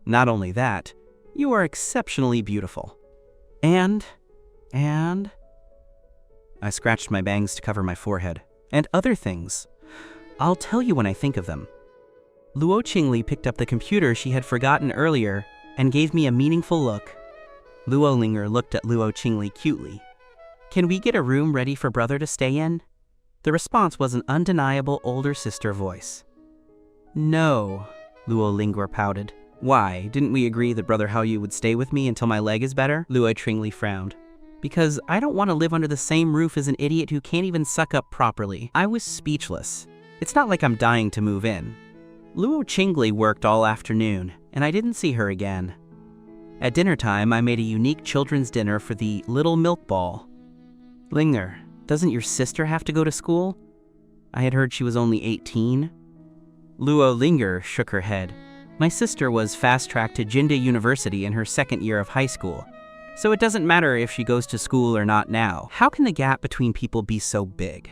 Not only that, you are exceptionally beautiful. And... I scratched my bangs to cover my forehead. "And other things. I'll tell you when I think of them." Luo Qingli picked up the computer she had forgotten earlier and gave me a meaningful look. Luo Linger looked at Luo Qingli cutely. "Can we get a room ready for brother to stay in?" The response was an undeniable older sister voice. "No," Luo Linger pouted. "Why, didn't we agree that brother Hao Yu would stay with me until my leg is better?" Luo Qingli frowned. "Because I don't want to live under the same roof as an idiot who can't even suck up properly." I was speechless. It's not like I'm dying to move in. Luo Qingli worked all afternoon, and I didn't see her again. At dinner time, I made a unique children's dinner for the Little Milk Ball. "Linger, doesn't your sister have to go to school? I had heard she was only 18. Luo Linger shook her head. "My sister was fast-tracked to Jinda University in her 2nd year of high school. So it doesn't matter if she goes to school or not now. How can the gap between people be so big?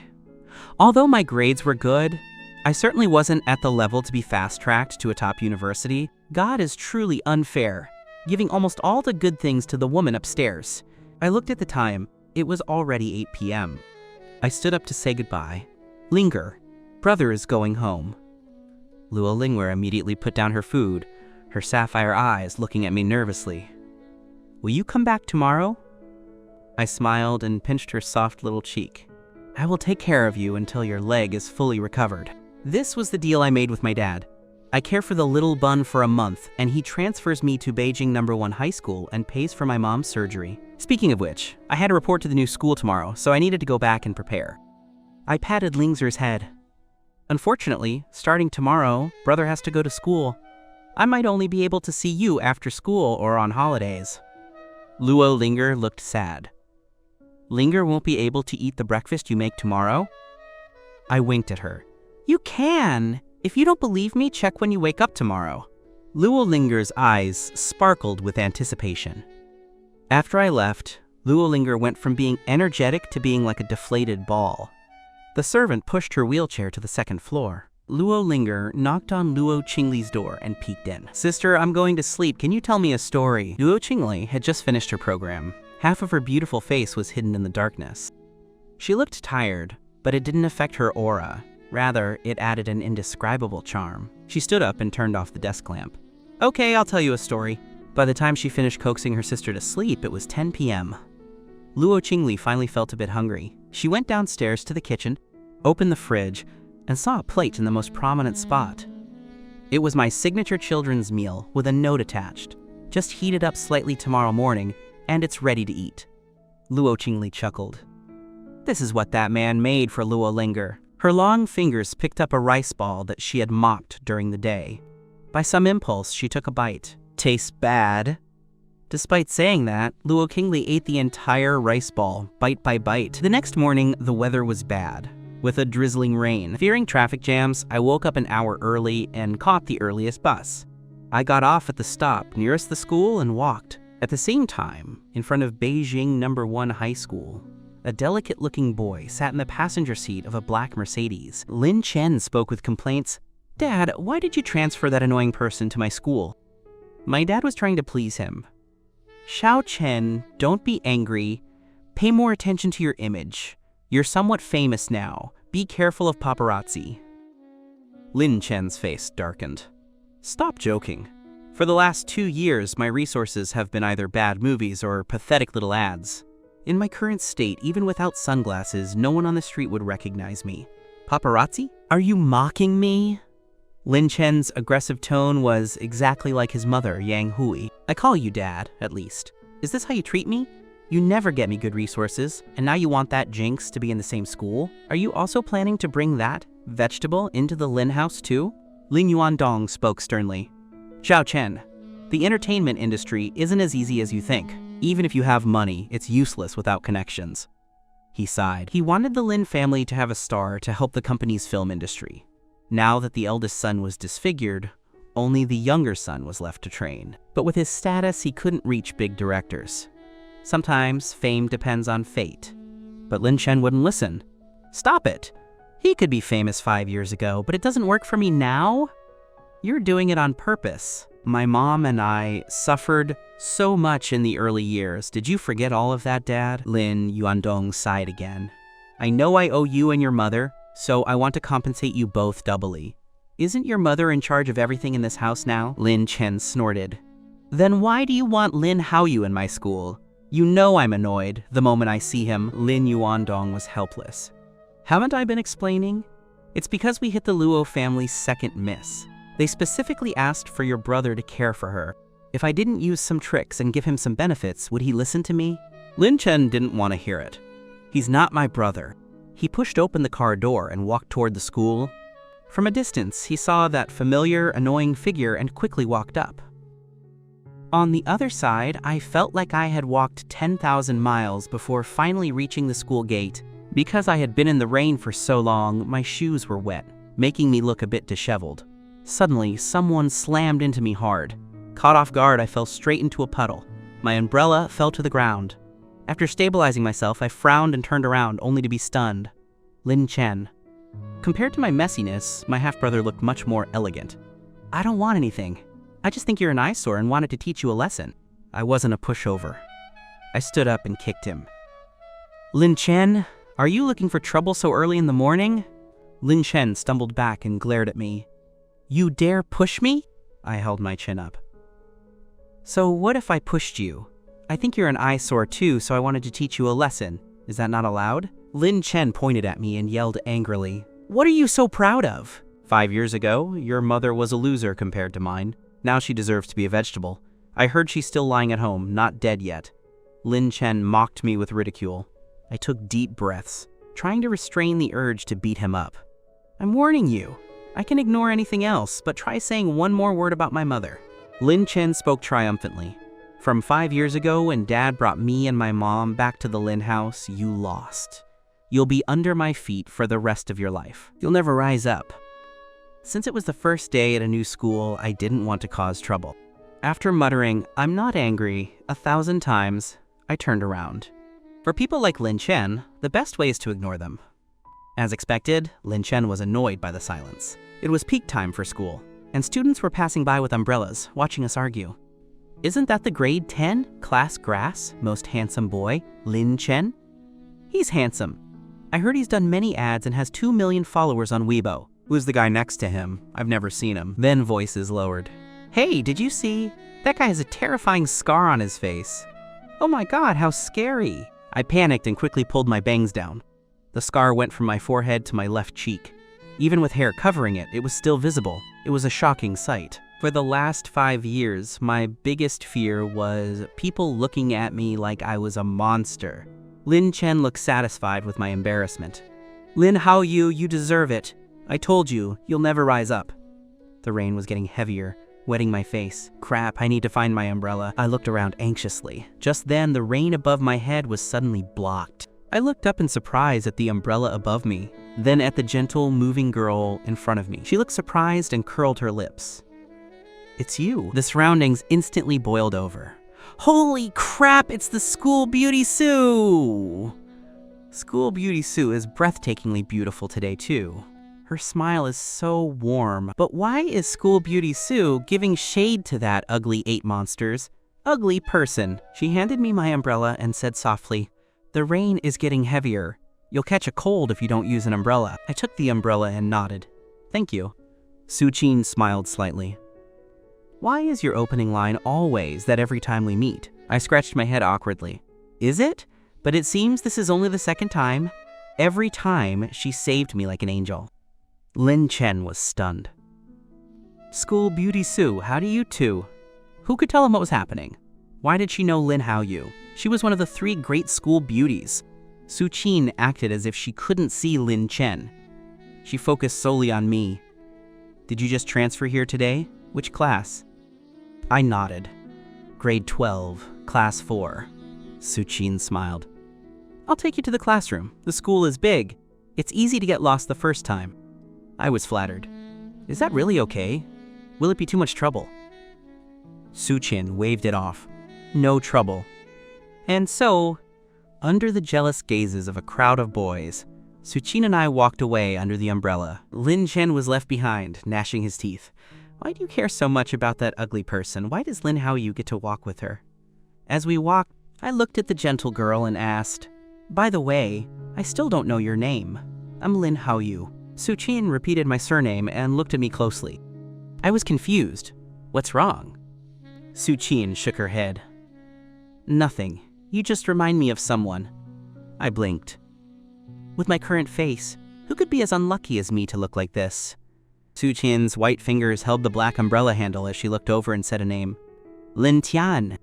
Although my grades were good, I certainly wasn't at the level to be fast-tracked to a top university. God is truly unfair, giving almost all the good things to the woman upstairs." I looked at the time. It was already 8 p.m. I stood up to say goodbye. "Linger, brother is going home." Luo Linger immediately put down her food, her sapphire eyes looking at me nervously. "Will you come back tomorrow?" I smiled and pinched her soft little cheek. "I will take care of you until your leg is fully recovered." This was the deal I made with my dad. I care for the little bun for a month, and he transfers me to Beijing No. 1 High School and pays for my mom's surgery. Speaking of which, I had to report to the new school tomorrow, so I needed to go back and prepare. I patted Lingzer's head. "Unfortunately, starting tomorrow, brother has to go to school. I might only be able to see you after school or on holidays." Luo Linger looked sad. "Linger won't be able to eat the breakfast you make tomorrow?" I winked at her. "You can! If you don't believe me, check when you wake up tomorrow." Luo Linger's eyes sparkled with anticipation. After I left, Luo Linger went from being energetic to being like a deflated ball. The servant pushed her wheelchair to the second floor. Luo Linger knocked on Luo Qingli's door and peeked in. "Sister, I'm going to sleep. Can you tell me a story?" Luo Qingli had just finished her program. Half of her beautiful face was hidden in the darkness. She looked tired, but it didn't affect her aura. Rather, it added an indescribable charm. She stood up and turned off the desk lamp. "Okay, I'll tell you a story." By the time she finished coaxing her sister to sleep, it was 10 p.m. Luo Qingli finally felt a bit hungry. She went downstairs to the kitchen, opened the fridge, and saw a plate in the most prominent spot. It was my signature children's meal with a note attached. "Just heat it up slightly tomorrow morning, and it's ready to eat." Luo Qingli chuckled. This is what that man made for Luo Linger. Her long fingers picked up a rice ball that she had mocked during the day. By some impulse, she took a bite. "Tastes bad." Despite saying that, Luo Qingli ate the entire rice ball, bite by bite. The next morning, the weather was bad, with a drizzling rain. Fearing traffic jams, I woke up an hour early and caught the earliest bus. I got off at the stop nearest the school and walked. At the same time, in front of Beijing No. 1 High School, a delicate-looking boy sat in the passenger seat of a black Mercedes. Lin Chen spoke with complaints. "Dad, why did you transfer that annoying person to my school?" My dad was trying to please him. "Xiao Chen, don't be angry. Pay more attention to your image. You're somewhat famous now. Be careful of paparazzi." Lin Chen's face darkened. "Stop joking. For the last 2 years, my resources have been either bad movies or pathetic little ads. In my current state, even without sunglasses, no one on the street would recognize me. Paparazzi? Are you mocking me?" Lin Chen's aggressive tone was exactly like his mother, Yang Hui. "I call you Dad, at least. Is this how you treat me? You never get me good resources, and now you want that jinx to be in the same school? Are you also planning to bring that vegetable into the Lin house too?" Lin Yuandong spoke sternly. "Xiao Chen, the entertainment industry isn't as easy as you think. Even if you have money, it's useless without connections." He sighed. He wanted the Lin family to have a star to help the company's film industry. Now that the eldest son was disfigured, only the younger son was left to train. But with his status, he couldn't reach big directors. Sometimes fame depends on fate. But Lin Chen wouldn't listen. "Stop it. He could be famous 5 years ago, but it doesn't work for me now? You're doing it on purpose. My mom and I suffered so much in the early years. Did you forget all of that, Dad?" Lin Yuandong sighed again. "I know I owe you and your mother, so I want to compensate you both doubly. Isn't your mother in charge of everything in this house now?" Lin Chen snorted. "Then why do you want Lin Haoyu in my school? You know I'm annoyed the moment I see him." Lin Yuandong was helpless. "Haven't I been explaining? It's because we hit the Luo family's second miss. They specifically asked for your brother to care for her. If I didn't use some tricks and give him some benefits, would he listen to me?" Lin Chen didn't want to hear it. "He's not my brother." He pushed open the car door and walked toward the school. From a distance, he saw that familiar, annoying figure and quickly walked up. On the other side, I felt like I had walked 10,000 miles before finally reaching the school gate. Because I had been in the rain for so long, my shoes were wet, making me look a bit disheveled. Suddenly, someone slammed into me hard. Caught off guard, I fell straight into a puddle. My umbrella fell to the ground. After stabilizing myself, I frowned and turned around, only to be stunned. Lin Chen. Compared to my messiness, my half-brother looked much more elegant. "I don't want anything. I just think you're an eyesore and wanted to teach you a lesson." I wasn't a pushover. I stood up and kicked him. "Lin Chen, are you looking for trouble so early in the morning?" Lin Chen stumbled back and glared at me. "You dare push me?" I held my chin up. "So what if I pushed you? I think you're an eyesore too, so I wanted to teach you a lesson. Is that not allowed?" Lin Chen pointed at me and yelled angrily. "What are you so proud of? 5 years ago, your mother was a loser compared to mine. Now she deserves to be a vegetable. I heard she's still lying at home, not dead yet." Lin Chen mocked me with ridicule. I took deep breaths, trying to restrain the urge to beat him up. "I'm warning you. I can ignore anything else, but try saying one more word about my mother." Lin Chen spoke triumphantly. "From 5 years ago when Dad brought me and my mom back to the Lin house, you lost. You'll be under my feet for the rest of your life. You'll never rise up." Since it was the first day at a new school, I didn't want to cause trouble. After muttering, "I'm not angry," 1,000 times, I turned around. For people like Lin Chen, the best way is to ignore them. As expected, Lin Chen was annoyed by the silence. It was peak time for school, and students were passing by with umbrellas, watching us argue. Isn't that the grade 10, class grass, most handsome boy, Lin Chen? He's handsome. I heard he's done many ads and has 2 million followers on Weibo. Who's the guy next to him? I've never seen him. Then voices lowered. Hey, did you see? That guy has a terrifying scar on his face. Oh my god, how scary. I panicked and quickly pulled my bangs down. The scar went from my forehead to my left cheek. Even with hair covering it, it was still visible. It was a shocking sight. For the last 5 years, my biggest fear was people looking at me like I was a monster. Lin Chen looked satisfied with my embarrassment. Lin Haoyu, you deserve it. I told you, you'll never rise up. The rain was getting heavier, wetting my face. Crap, I need to find my umbrella. I looked around anxiously. Just then, the rain above my head was suddenly blocked. I looked up in surprise at the umbrella above me, then at the gentle, moving girl in front of me. She looked surprised and curled her lips. It's you. The surroundings instantly boiled over. Holy crap, it's the School Beauty Sue! School Beauty Sue is breathtakingly beautiful today, too. Her smile is so warm. But why is School Beauty Sue giving shade to that ugly 8 monsters? Ugly person. She handed me my umbrella and said softly, "The rain is getting heavier. You'll catch a cold if you don't use an umbrella." I took the umbrella and nodded. Thank you. Su Qin smiled slightly. Why is your opening line always that every time we meet? I scratched my head awkwardly. Is it? But it seems this is only the second time. Every time, she saved me like an angel. Lin Chen was stunned. School Beauty Sue, how do you two? Who could tell him what was happening? Why did she know Lin Haoyu? She was one of the 3 great school beauties. Su Qin acted as if she couldn't see Lin Chen. She focused solely on me. Did you just transfer here today? Which class? I nodded. Grade 12, class 4. Su Qin smiled. I'll take you to the classroom. The school is big. It's easy to get lost the first time. I was flattered. Is that really okay? Will it be too much trouble? Su Qin waved it off. No trouble. And so, under the jealous gazes of a crowd of boys, Su Qin and I walked away under the umbrella. Lin Chen was left behind, gnashing his teeth. Why do you care so much about that ugly person? Why does Lin Haoyu get to walk with her? As we walked, I looked at the gentle girl and asked, by the way, I still don't know your name. I'm Lin Haoyu. Su Qin repeated my surname and looked at me closely. I was confused. What's wrong? Su Qin shook her head. Nothing. You just remind me of someone. I blinked. With my current face, who could be as unlucky as me to look like this? Su Qin's white fingers held the black umbrella handle as she looked over and said a name. Lin Tian.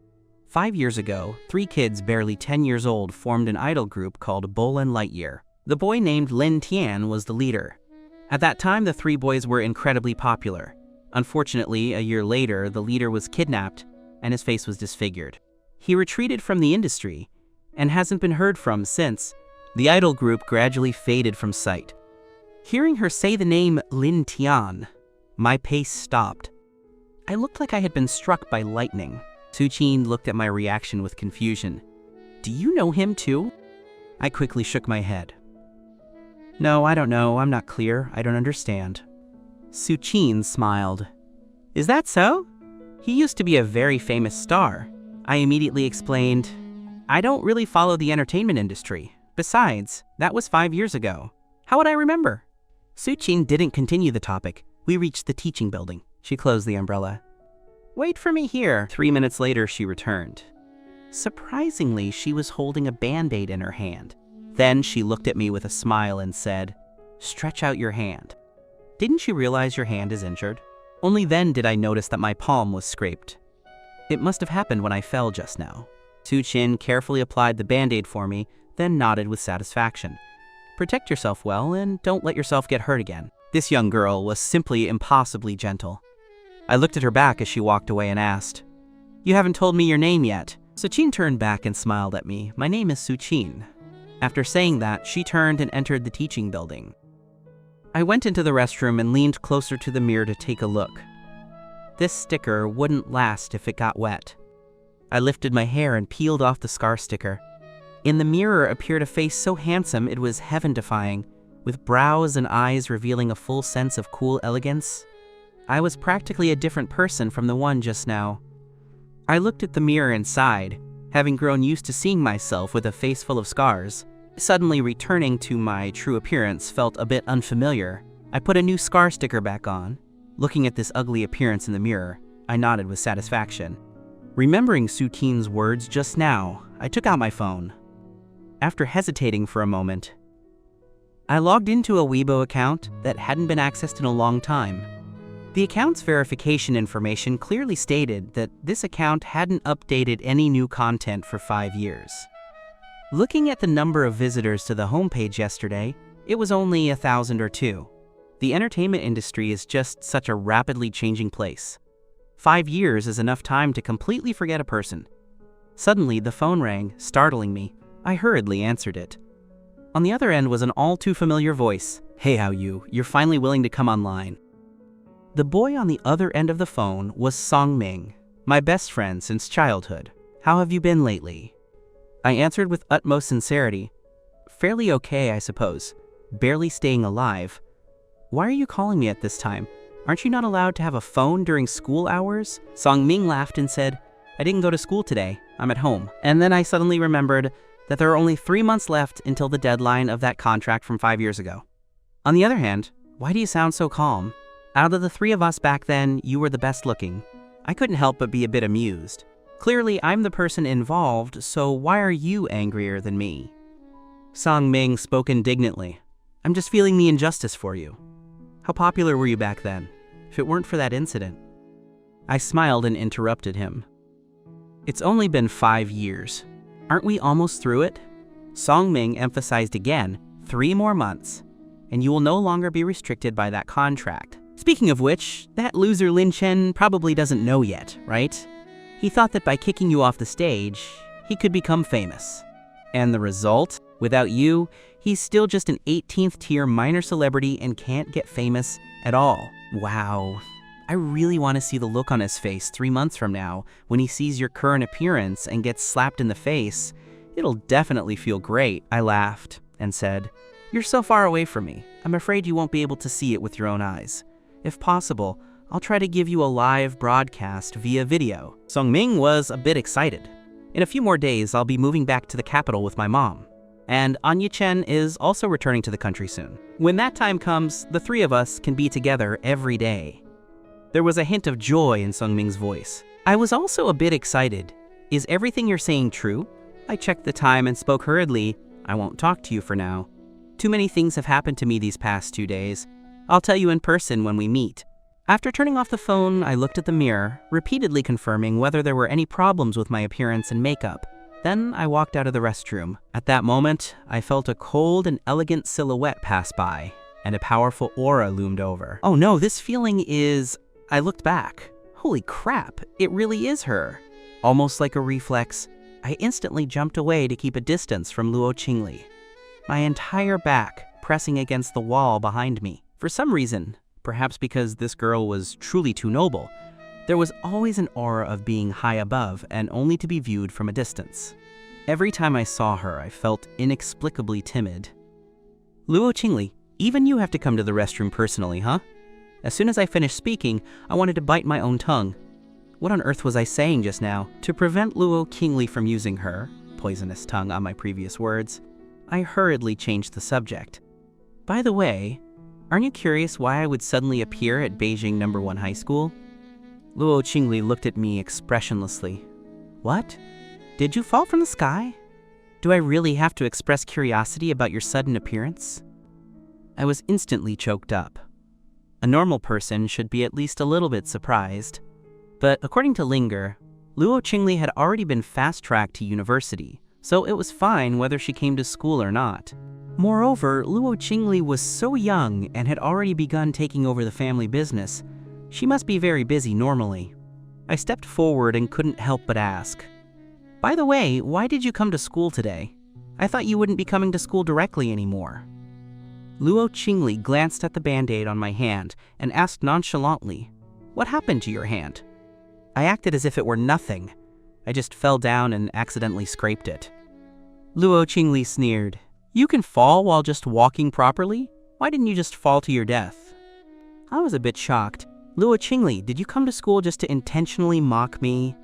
5 years ago, 3 kids barely 10 years old formed an idol group called Bolin Lightyear. The boy named Lin Tian was the leader. At that time, the 3 boys were incredibly popular. Unfortunately, a year later, the leader was kidnapped and his face was disfigured. He retreated from the industry and hasn't been heard from since. The idol group gradually faded from sight. Hearing her say the name Lin Tian, my pace stopped. I looked like I had been struck by lightning. Su Qin looked at my reaction with confusion. Do you know him too? I quickly shook my head. No, I don't know. I'm not clear. I don't understand. Su Qin smiled. Is that so? He used to be a very famous star. I immediately explained, I don't really follow the entertainment industry. Besides, that was 5 years ago. How would I remember? Su Qin didn't continue the topic. We reached the teaching building. She closed the umbrella. Wait for me here. 3 minutes later, she returned. Surprisingly, she was holding a Band-Aid in her hand. Then she looked at me with a smile and said, Stretch out your hand. Didn't you realize your hand is injured? Only then did I notice that my palm was scraped. It must have happened when I fell just now. Su Qin carefully applied the Band-Aid for me, then nodded with satisfaction. Protect yourself well and don't let yourself get hurt again. This young girl was simply impossibly gentle. I looked at her back as she walked away and asked, You haven't told me your name yet. Su Qin turned back and smiled at me. My name is Su Qin. After saying that, she turned and entered the teaching building. I went into the restroom and leaned closer to the mirror to take a look. This sticker wouldn't last if it got wet. I lifted my hair and peeled off the scar sticker. In the mirror appeared a face so handsome it was heaven-defying, with brows and eyes revealing a full sense of cool elegance. I was practically a different person from the one just now. I looked at the mirror and sighed, having grown used to seeing myself with a face full of scars. Suddenly returning to my true appearance felt a bit unfamiliar. I put a new scar sticker back on. Looking at this ugly appearance in the mirror, I nodded with satisfaction. Remembering Suteen's words just now, I took out my phone. After hesitating for a moment, I logged into a Weibo account that hadn't been accessed in a long time. The account's verification information clearly stated that this account hadn't updated any new content for 5 years. Looking at the number of visitors to the homepage yesterday, it was only 1,000 or 2. The entertainment industry is just such a rapidly changing place. 5 years is enough time to completely forget a person. Suddenly, the phone rang, startling me. I hurriedly answered it. On the other end was an all-too-familiar voice. "Hey, you're finally willing to come online." The boy on the other end of the phone was Songming, my best friend since childhood. "How have you been lately?" I answered with utmost sincerity. "Fairly okay, I suppose. Barely staying alive." "Why are you calling me at this time? Aren't you not allowed to have a phone during school hours?" Songming laughed and said, "I didn't go to school today. I'm at home." And then I suddenly remembered that there are only 3 months left until the deadline of that contract from 5 years ago. On the other hand, why do you sound so calm? Out of the 3 of us back then, you were the best looking. I couldn't help but be a bit amused. Clearly, I'm the person involved, so why are you angrier than me? Songming spoke indignantly. "I'm just feeling the injustice for you. How popular were you back then, if it weren't for that incident?" I smiled and interrupted him. "It's only been 5 years. Aren't we almost through it?" Songming emphasized again, 3 more months, and you will no longer be restricted by that contract. Speaking of which, that loser Lin Chen probably doesn't know yet, right? He thought that by kicking you off the stage, he could become famous. And the result? Without you, he's still just an 18th tier minor celebrity and can't get famous at all. Wow. I really want to see the look on his face 3 months from now when he sees your current appearance and gets slapped in the face. It'll definitely feel great. I laughed and said, "You're so far away from me. I'm afraid you won't be able to see it with your own eyes. If possible, I'll try to give you a live broadcast via video." Songming was a bit excited. "In a few more days, I'll be moving back to the capital with my mom. And Anya Chen is also returning to the country soon. When that time comes, the 3 of us can be together every day." There was a hint of joy in Songming's voice. I was also a bit excited. "Is everything you're saying true?" I checked the time and spoke hurriedly. "I won't talk to you for now. Too many things have happened to me these past 2 days. I'll tell you in person when we meet." After turning off the phone, I looked at the mirror, repeatedly confirming whether there were any problems with my appearance and makeup. Then I walked out of the restroom. At that moment, I felt a cold and elegant silhouette pass by, and a powerful aura loomed over. "Oh no, this feeling is..." I looked back. Holy crap, it really is her. Almost like a reflex, I instantly jumped away to keep a distance from Luo Qingli, my entire back pressing against the wall behind me. For some reason, perhaps because this girl was truly too noble, there was always an aura of being high above and only to be viewed from a distance. Every time I saw her, I felt inexplicably timid. "Luo Qingli, even you have to come to the restroom personally, huh?" As soon as I finished speaking, I wanted to bite my own tongue. What on earth was I saying just now? To prevent Luo Qingli from using her poisonous tongue on my previous words, I hurriedly changed the subject. "By the way, aren't you curious why I would suddenly appear at Beijing No. 1 High School?" Luo Qingli looked at me expressionlessly. "What? Did you fall from the sky? Do I really have to express curiosity about your sudden appearance?" I was instantly choked up. A normal person should be at least a little bit surprised. But according to Linger, Luo Qingli had already been fast-tracked to university, so it was fine whether she came to school or not. Moreover, Luo Qingli was so young and had already begun taking over the family business. She must be very busy normally. I stepped forward and couldn't help but ask, "By the way, why did you come to school today? I thought you wouldn't be coming to school directly anymore." Luo Qingli glanced at the band-aid on my hand and asked nonchalantly, "What happened to your hand?" I acted as if it were nothing. I just fell down and accidentally scraped it. Luo Qingli sneered, "You can fall while just walking properly? Why didn't you just fall to your death?" I was a bit shocked. "Luo Qingli, did you come to school just to intentionally mock me?"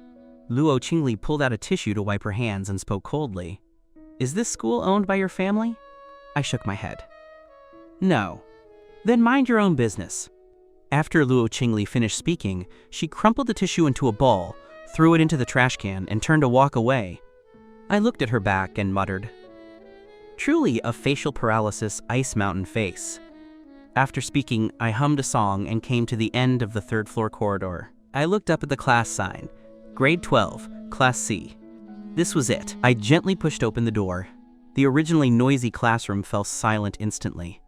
Luo Qingli pulled out a tissue to wipe her hands and spoke coldly. "Is this school owned by your family?" I shook my head. "No." "Then mind your own business." After Luo Qingli finished speaking, she crumpled the tissue into a ball, threw it into the trash can, and turned to walk away. I looked at her back and muttered, "Truly a facial paralysis ice mountain face." After speaking, I hummed a song and came to the end of the third-floor corridor. I looked up at the class sign, Grade 12, Class C. This was it. I gently pushed open the door. The originally noisy classroom fell silent instantly.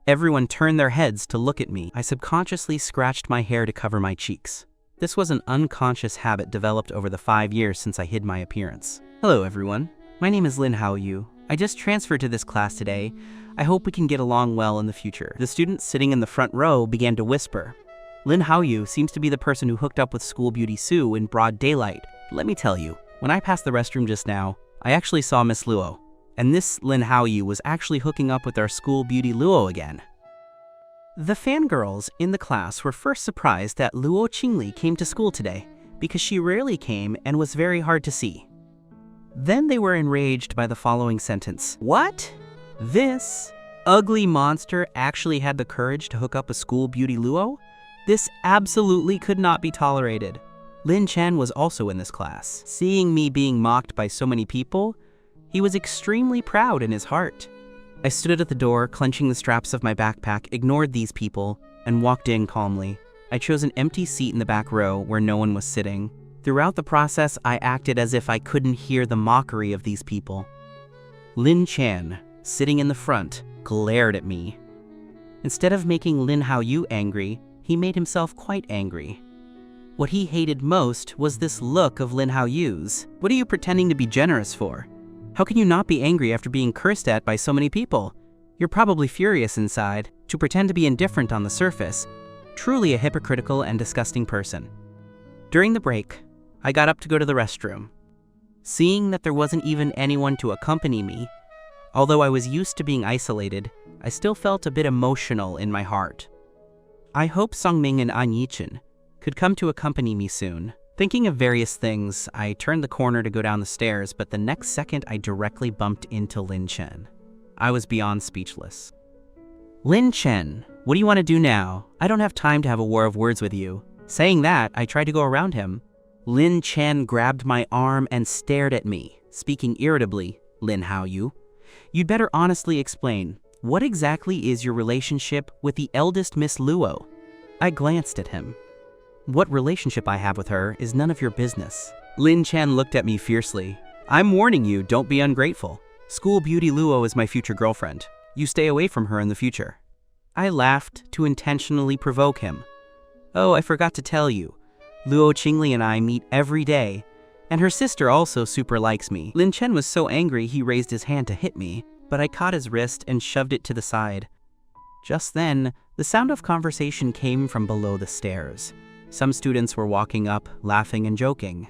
Everyone turned their heads to look at me. I subconsciously scratched my hair to cover my cheeks. This was an unconscious habit developed over the 5 years since I hid my appearance. "Hello, everyone. My name is Lin Haoyu. I just transferred to this class today. I hope we can get along well in the future." The students sitting in the front row began to whisper. "Lin Haoyu seems to be the person who hooked up with School Beauty Sue in broad daylight. Let me tell you, when I passed the restroom just now, I actually saw Miss Luo. And this Lin Haoyu was actually hooking up with our School Beauty Luo again." The fangirls in the class were first surprised that Luo Qingli came to school today, because she rarely came and was very hard to see. Then they were enraged by the following sentence. "What? This ugly monster actually had the courage to hook up with School Beauty Luo? This absolutely could not be tolerated." Lin Chen was also in this class. Seeing me being mocked by so many people, he was extremely proud in his heart. I stood at the door, clenching the straps of my backpack, ignored these people, and walked in calmly. I chose an empty seat in the back row where no one was sitting. Throughout the process, I acted as if I couldn't hear the mockery of these people. Lin Chen, sitting in the front, glared at me. Instead of making Lin Haoyu angry, he made himself quite angry. What he hated most was this look of Lin Haoyu's. "What are you pretending to be generous for? How can you not be angry after being cursed at by so many people? You're probably furious inside, to pretend to be indifferent on the surface. Truly a hypocritical and disgusting person." During the break, I got up to go to the restroom. Seeing that there wasn't even anyone to accompany me, although I was used to being isolated, I still felt a bit emotional in my heart. I hope Songming and An Yichen could come to accompany me soon. Thinking of various things, I turned the corner to go down the stairs, but the next second I directly bumped into Lin Chen. I was beyond speechless. "Lin Chen, what do you want to do now? I don't have time to have a war of words with you." Saying that, I tried to go around him. Lin Chen grabbed my arm and stared at me, speaking irritably. "Lin Haoyu, you'd better honestly explain, what exactly is your relationship with the eldest Miss Luo?" I glanced at him. "What relationship I have with her is none of your business." Lin Chen looked at me fiercely. "I'm warning you, don't be ungrateful. School Beauty Luo is my future girlfriend. You stay away from her in the future." I laughed to intentionally provoke him. "Oh, I forgot to tell you. Luo Qingli and I meet every day, and her sister also super likes me." Lin Chen was so angry he raised his hand to hit me, but I caught his wrist and shoved it to the side. Just then, the sound of conversation came from below the stairs. Some students were walking up, laughing and joking.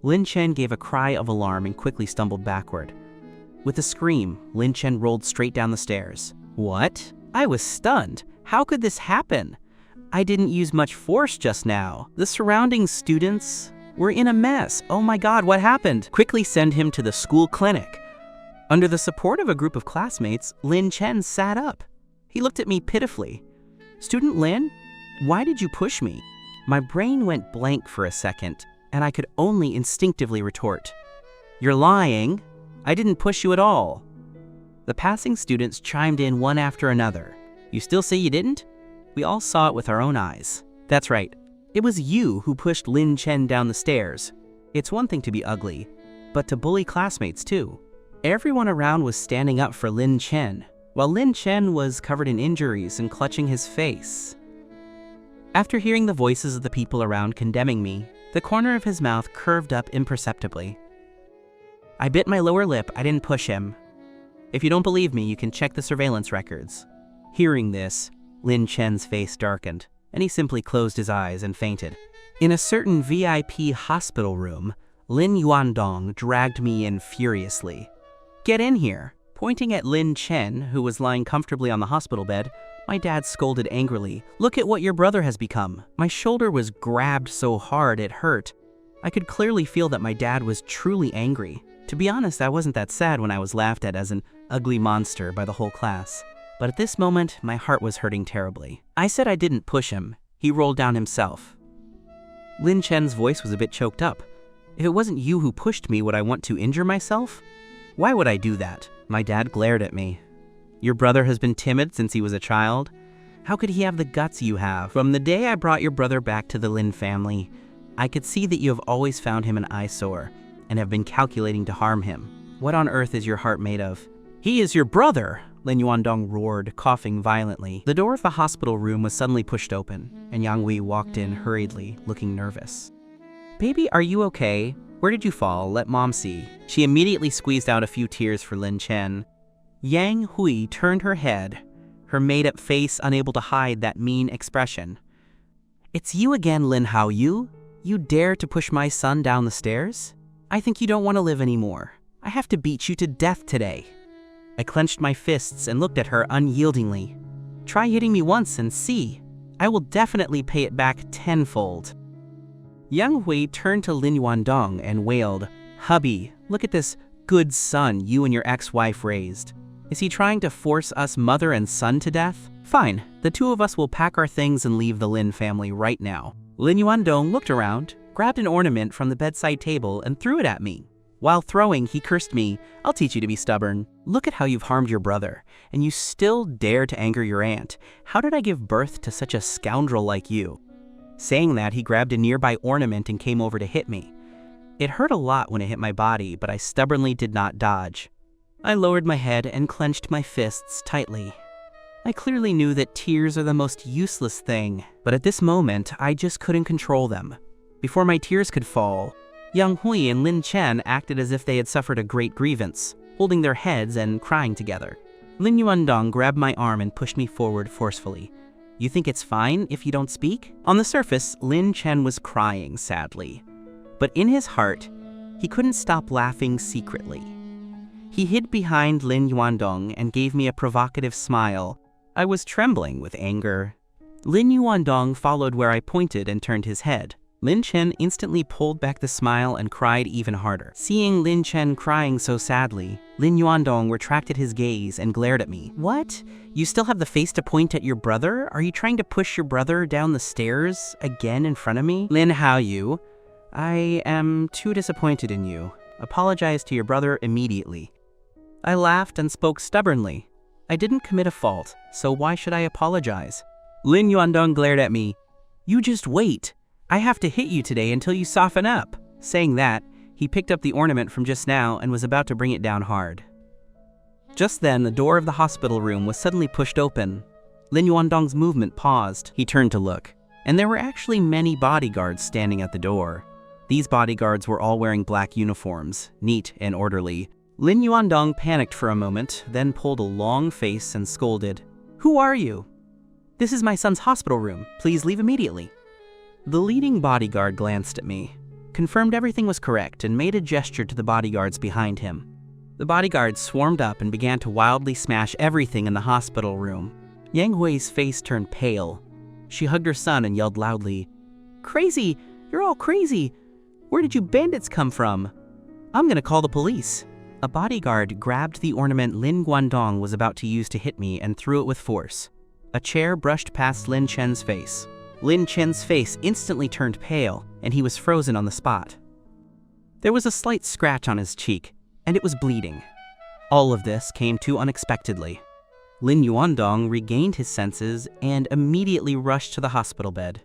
Lin Chen gave a cry of alarm and quickly stumbled backward. With a scream, Lin Chen rolled straight down the stairs. "What?" I was stunned. How could this happen? I didn't use much force just now. The surrounding students were in a mess. "Oh my God, what happened?" "Quickly send him to the school clinic." Under the support of a group of classmates, Lin Chen sat up. He looked at me pitifully. "Student Lin, why did you push me?" My brain went blank for a second, and I could only instinctively retort, "You're lying. I didn't push you at all." The passing students chimed in one after another. "You still say you didn't?" We all saw it with our own eyes. "That's right. It was you who pushed Lin Chen down the stairs. It's one thing to be ugly, but to bully classmates too." Everyone around was standing up for Lin Chen, while Lin Chen was covered in injuries and clutching his face. After hearing the voices of the people around condemning me, the corner of his mouth curved up imperceptibly. I bit my lower lip. I didn't push him. If you don't believe me, you can check the surveillance records. Hearing this, Lin Chen's face darkened, and he simply closed his eyes and fainted. In a certain VIP hospital room, Lin Yuandong dragged me in furiously. "Get in here!" Pointing at Lin Chen, who was lying comfortably on the hospital bed, my dad scolded angrily. "Look at what your brother has become." My shoulder was grabbed so hard it hurt. I could clearly feel that my dad was truly angry. To be honest, I wasn't that sad when I was laughed at as an ugly monster by the whole class. But at this moment, my heart was hurting terribly. I said I didn't push him. He rolled down himself. Lin Chen's voice was a bit choked up. "If it wasn't you who pushed me, would I want to injure myself? Why would I do that?" My dad glared at me. "Your brother has been timid since he was a child? How could he have the guts you have? From the day I brought your brother back to the Lin family, I could see that you have always found him an eyesore and have been calculating to harm him. What on earth is your heart made of?" "He is your brother!" Lin Yuandong roared, coughing violently. The door of the hospital room was suddenly pushed open, and Yang Hui walked in hurriedly, looking nervous. "Baby, are you okay? Where did you fall? Let Mom see." She immediately squeezed out a few tears for Lin Chen. Yang Hui turned her head, her made-up face unable to hide that mean expression. "It's you again, Lin Haoyu? You dare to push my son down the stairs? I think you don't want to live anymore. I have to beat you to death today." I clenched my fists and looked at her unyieldingly. "Try hitting me once and see. I will definitely pay it back tenfold." Yang Hui turned to Lin Yuandong and wailed, "Hubby, look at this good son you and your ex-wife raised. Is he trying to force us mother and son to death? Fine, the two of us will pack our things and leave the Lin family right now." Lin Yuandong looked around, grabbed an ornament from the bedside table and threw it at me. While throwing, he cursed me, "I'll teach you to be stubborn. Look at how you've harmed your brother, and you still dare to anger your aunt. How did I give birth to such a scoundrel like you?" Saying that, he grabbed a nearby ornament and came over to hit me. It hurt a lot when it hit my body, but I stubbornly did not dodge. I lowered my head and clenched my fists tightly. I clearly knew that tears are the most useless thing, but at this moment, I just couldn't control them. Before my tears could fall, Yang Hui and Lin Chen acted as if they had suffered a great grievance, holding their heads and crying together. Lin Yuandong grabbed my arm and pushed me forward forcefully. "You think it's fine if you don't speak?" On the surface, Lin Chen was crying sadly. But in his heart, he couldn't stop laughing secretly. He hid behind Lin Yuandong and gave me a provocative smile. I was trembling with anger. Lin Yuandong followed where I pointed and turned his head. Lin Chen instantly pulled back the smile and cried even harder. Seeing Lin Chen crying so sadly, Lin Yuandong retracted his gaze and glared at me. "What? You still have the face to point at your brother? Are you trying to push your brother down the stairs again in front of me?" "Lin Haoyu, I am too disappointed in you. Apologize to your brother immediately." I laughed and spoke stubbornly. I didn't commit a fault, so why should I apologize? Lin Yuandong glared at me. "You just wait. I have to hit you today until you soften up." Saying that, he picked up the ornament from just now and was about to bring it down hard. Just then, the door of the hospital room was suddenly pushed open. Lin Yuandong's movement paused. He turned to look, and there were actually many bodyguards standing at the door. These bodyguards were all wearing black uniforms, neat and orderly. Lin Yuandong panicked for a moment, then pulled a long face and scolded, "Who are you? This is my son's hospital room. Please leave immediately." The leading bodyguard glanced at me, confirmed everything was correct, and made a gesture to the bodyguards behind him. The bodyguards swarmed up and began to wildly smash everything in the hospital room. Yang Hui's face turned pale. She hugged her son and yelled loudly, "Crazy! You're all crazy! Where did you bandits come from? I'm gonna call the police." A bodyguard grabbed the ornament Lin Guandong was about to use to hit me and threw it with force. A chair brushed past Lin Chen's face. Lin Chen's face instantly turned pale, and he was frozen on the spot. There was a slight scratch on his cheek, and it was bleeding. All of this came too unexpectedly. Lin Yuandong regained his senses and immediately rushed to the hospital bed.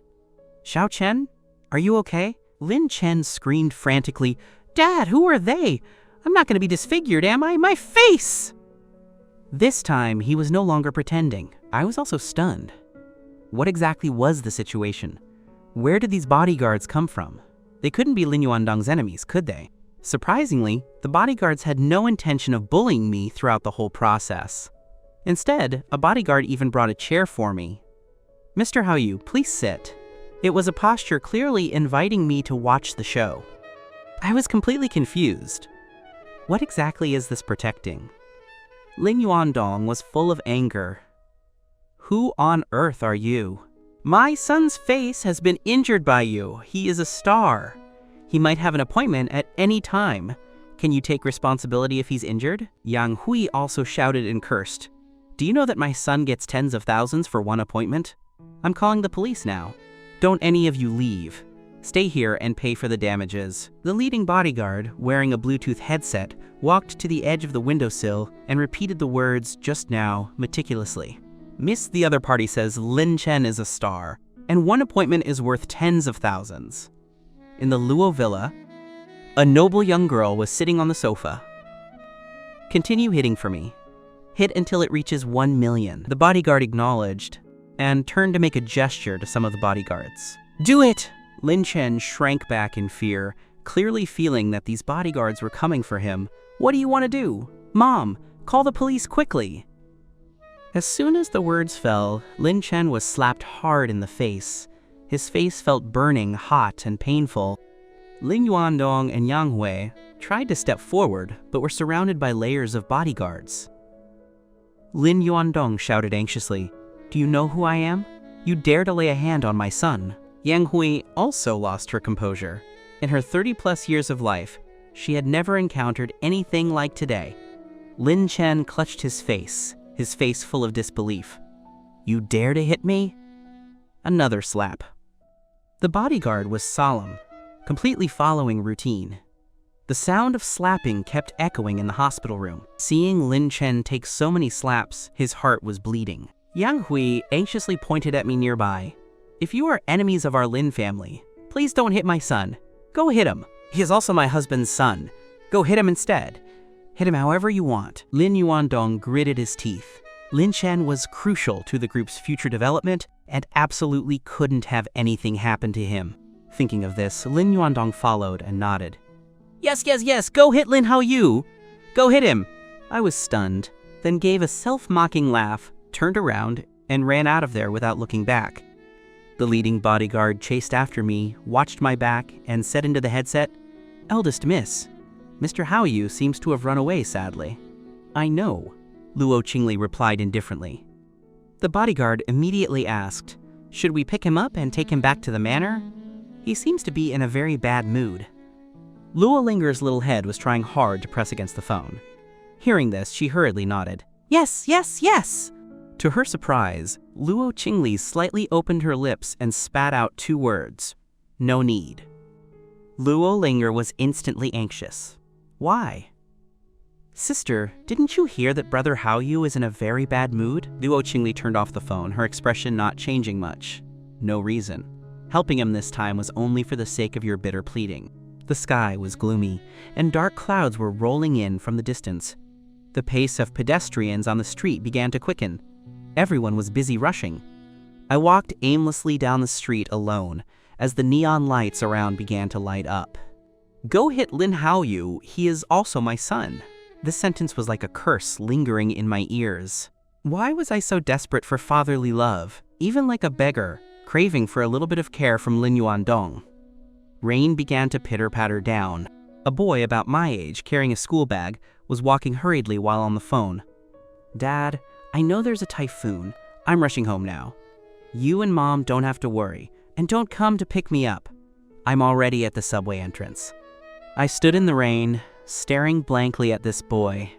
"Xiao Chen, are you okay?" Lin Chen screamed frantically, "Dad, who are they? I'm not going to be disfigured, am I? My face!" This time, he was no longer pretending. I was also stunned. What exactly was the situation? Where did these bodyguards come from? They couldn't be Lin Yuandong's enemies, could they? Surprisingly, the bodyguards had no intention of bullying me throughout the whole process. Instead, a bodyguard even brought a chair for me. "Mr. Haoyu, please sit." It was a posture clearly inviting me to watch the show. I was completely confused. What exactly is this protecting? Lin Yuandong was full of anger. "Who on earth are you? My son's face has been injured by you. He is a star. He might have an appointment at any time. Can you take responsibility if he's injured?" Yang Hui also shouted and cursed. "Do you know that my son gets tens of thousands for one appointment? I'm calling the police now. Don't any of you leave. Stay here and pay for the damages." The leading bodyguard, wearing a Bluetooth headset, walked to the edge of the windowsill and repeated the words "just now" meticulously. "Miss, the other party says Lin Chen is a star, and one appointment is worth tens of thousands." In the Luo villa, a noble young girl was sitting on the sofa. "Continue hitting for me. Hit until it reaches 1 million. The bodyguard acknowledged and turned to make a gesture to some of the bodyguards. "Do it!" Lin Chen shrank back in fear, clearly feeling that these bodyguards were coming for him. "What do you want to do? Mom, call the police quickly!" As soon as the words fell, Lin Chen was slapped hard in the face. His face felt burning, hot, and painful. Lin Yuandong and Yang Hui tried to step forward, but were surrounded by layers of bodyguards. Lin Yuandong shouted anxiously, "Do you know who I am? You dare to lay a hand on my son." Yang Hui also lost her composure. In her 30-plus years of life, she had never encountered anything like today. Lin Chen clutched his face full of disbelief. "You dare to hit me?" Another slap. The bodyguard was solemn, completely following routine. The sound of slapping kept echoing in the hospital room. Seeing Lin Chen take so many slaps, his heart was bleeding. Yang Hui anxiously pointed at me nearby. "If you are enemies of our Lin family, please don't hit my son. Go hit him. He is also my husband's son. Go hit him instead. Hit him however you want." Lin Yuandong gritted his teeth. Lin Chen was crucial to the group's future development and absolutely couldn't have anything happen to him. Thinking of this, Lin Yuandong followed and nodded. Yes, go hit Lin Haoyu. Go hit him." I was stunned, then gave a self-mocking laugh, turned around, and ran out of there without looking back. The leading bodyguard chased after me, watched my back, and said into the headset, "Eldest miss, Mr. Haoyu seems to have run away, sadly." "I know," Luo Qingli replied indifferently. The bodyguard immediately asked, "Should we pick him up and take him back to the manor? He seems to be in a very bad mood." Luo Linger's little head was trying hard to press against the phone. Hearing this, she hurriedly nodded. Yes. To her surprise, Luo Qingli slightly opened her lips and spat out 2 words. "No need." Luo Linger was instantly anxious. "Why?" "Sister, didn't you hear that Brother Haoyu is in a very bad mood?" Luo Qingli turned off the phone, her expression not changing much. "No reason. Helping him this time was only for the sake of your bitter pleading." The sky was gloomy, and dark clouds were rolling in from the distance. The pace of pedestrians on the street began to quicken. Everyone was busy rushing. I walked aimlessly down the street alone, as the neon lights around began to light up. "Go hit Lin Haoyu, he is also my son." This sentence was like a curse lingering in my ears. Why was I so desperate for fatherly love, even like a beggar, craving for a little bit of care from Lin Yuandong? Rain began to pitter-patter down. A boy about my age, carrying a school bag, was walking hurriedly while on the phone. "Dad, I know there's a typhoon. I'm rushing home now. You and Mom don't have to worry, and don't come to pick me up. I'm already at the subway entrance." I stood in the rain, staring blankly at this boy.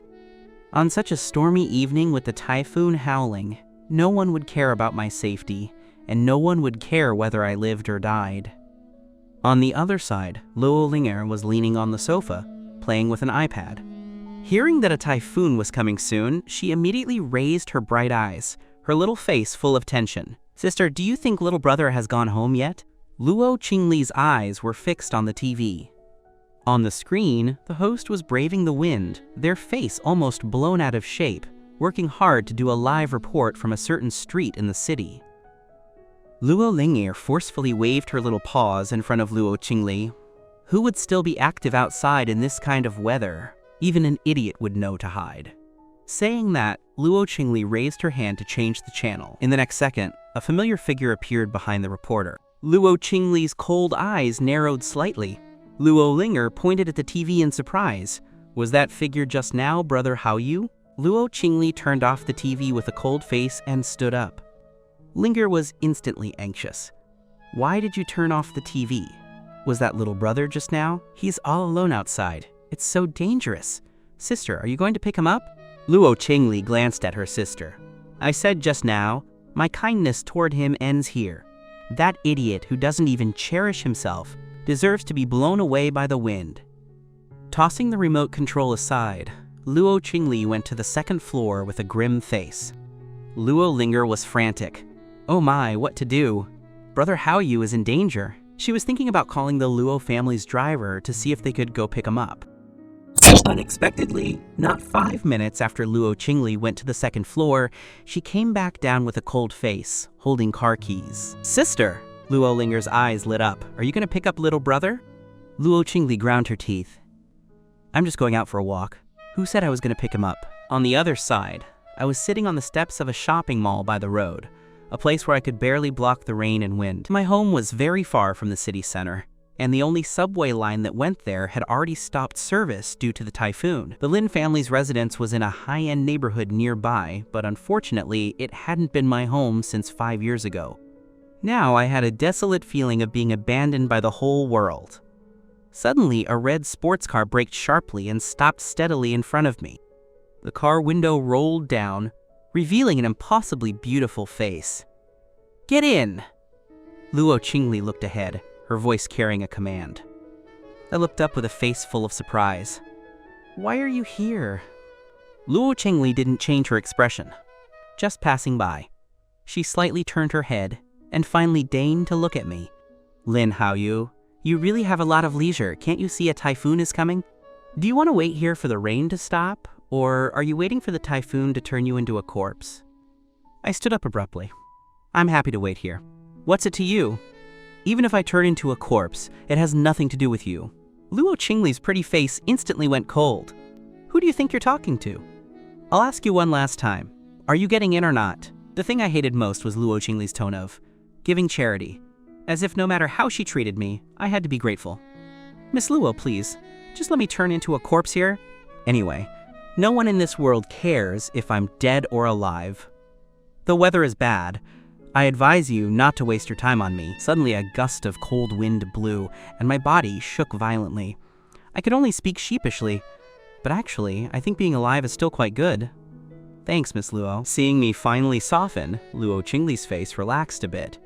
On such a stormy evening with the typhoon howling, no one would care about my safety, and no one would care whether I lived or died. On the other side, Luo Linger was leaning on the sofa, playing with an iPad. Hearing that a typhoon was coming soon, she immediately raised her bright eyes, her little face full of tension. "Sister, do you think little brother has gone home yet?" Luo Qingli's eyes were fixed on the TV. On the screen, the host was braving the wind, their face almost blown out of shape, working hard to do a live report from a certain street in the city. Luo Linger forcefully waved her little paws in front of Luo Qingli. Who would still be active outside in this kind of weather? Even an idiot would know to hide. Saying that, Luo Qingli raised her hand to change the channel. In the next second, a familiar figure appeared behind the reporter. Luo Qingli's cold eyes narrowed slightly. Luo Linger pointed at the TV in surprise. Was that figure just now Brother Haoyu? Luo Qingli turned off the TV with a cold face and stood up. Linger was instantly anxious. Why did you turn off the TV? Was that little brother just now? He's all alone outside. It's so dangerous. Sister, are you going to pick him up? Luo Qingli glanced at her sister. I said just now, my kindness toward him ends here. That idiot who doesn't even cherish himself deserves to be blown away by the wind. Tossing the remote control aside, Luo Qingli went to the second floor with a grim face. Luo Linger was frantic. Oh my, what to do? Brother Haoyu is in danger. She was thinking about calling the Luo family's driver to see if they could go pick him up. Unexpectedly, not 5 minutes after Luo Qingli went to the second floor, she came back down with a cold face, holding car keys. Sister! Luo Linger's eyes lit up. Are you going to pick up little brother? Luo Qingli ground her teeth. I'm just going out for a walk. Who said I was going to pick him up? On the other side, I was sitting on the steps of a shopping mall by the road, a place where I could barely block the rain and wind. My home was very far from the city center, and the only subway line that went there had already stopped service due to the typhoon. The Lin family's residence was in a high-end neighborhood nearby, but unfortunately, it hadn't been my home since 5 years ago. Now I had a desolate feeling of being abandoned by the whole world. Suddenly, a red sports car braked sharply and stopped steadily in front of me. The car window rolled down, revealing an impossibly beautiful face. Get in! Luo Qingli looked ahead, her voice carrying a command. I looked up with a face full of surprise. Why are you here? Luo Qingli didn't change her expression. Just passing by. She slightly turned her head and finally deigned to look at me. Lin Haoyu, you really have a lot of leisure. Can't you see a typhoon is coming? Do you want to wait here for the rain to stop? Or are you waiting for the typhoon to turn you into a corpse? I stood up abruptly. I'm happy to wait here. What's it to you? Even if I turn into a corpse, it has nothing to do with you. Luo Qingli's pretty face instantly went cold. Who do you think you're talking to? I'll ask you one last time. Are you getting in or not? The thing I hated most was Luo Qingli's tone of giving charity, as if no matter how she treated me, I had to be grateful. Miss Luo, please, just let me turn into a corpse here. Anyway, no one in this world cares if I'm dead or alive. The weather is bad. I advise you not to waste your time on me. Suddenly a gust of cold wind blew, and my body shook violently. I could only speak sheepishly, but actually, I think being alive is still quite good. Thanks, Miss Luo. Seeing me finally soften, Luo Qingli's face relaxed a bit.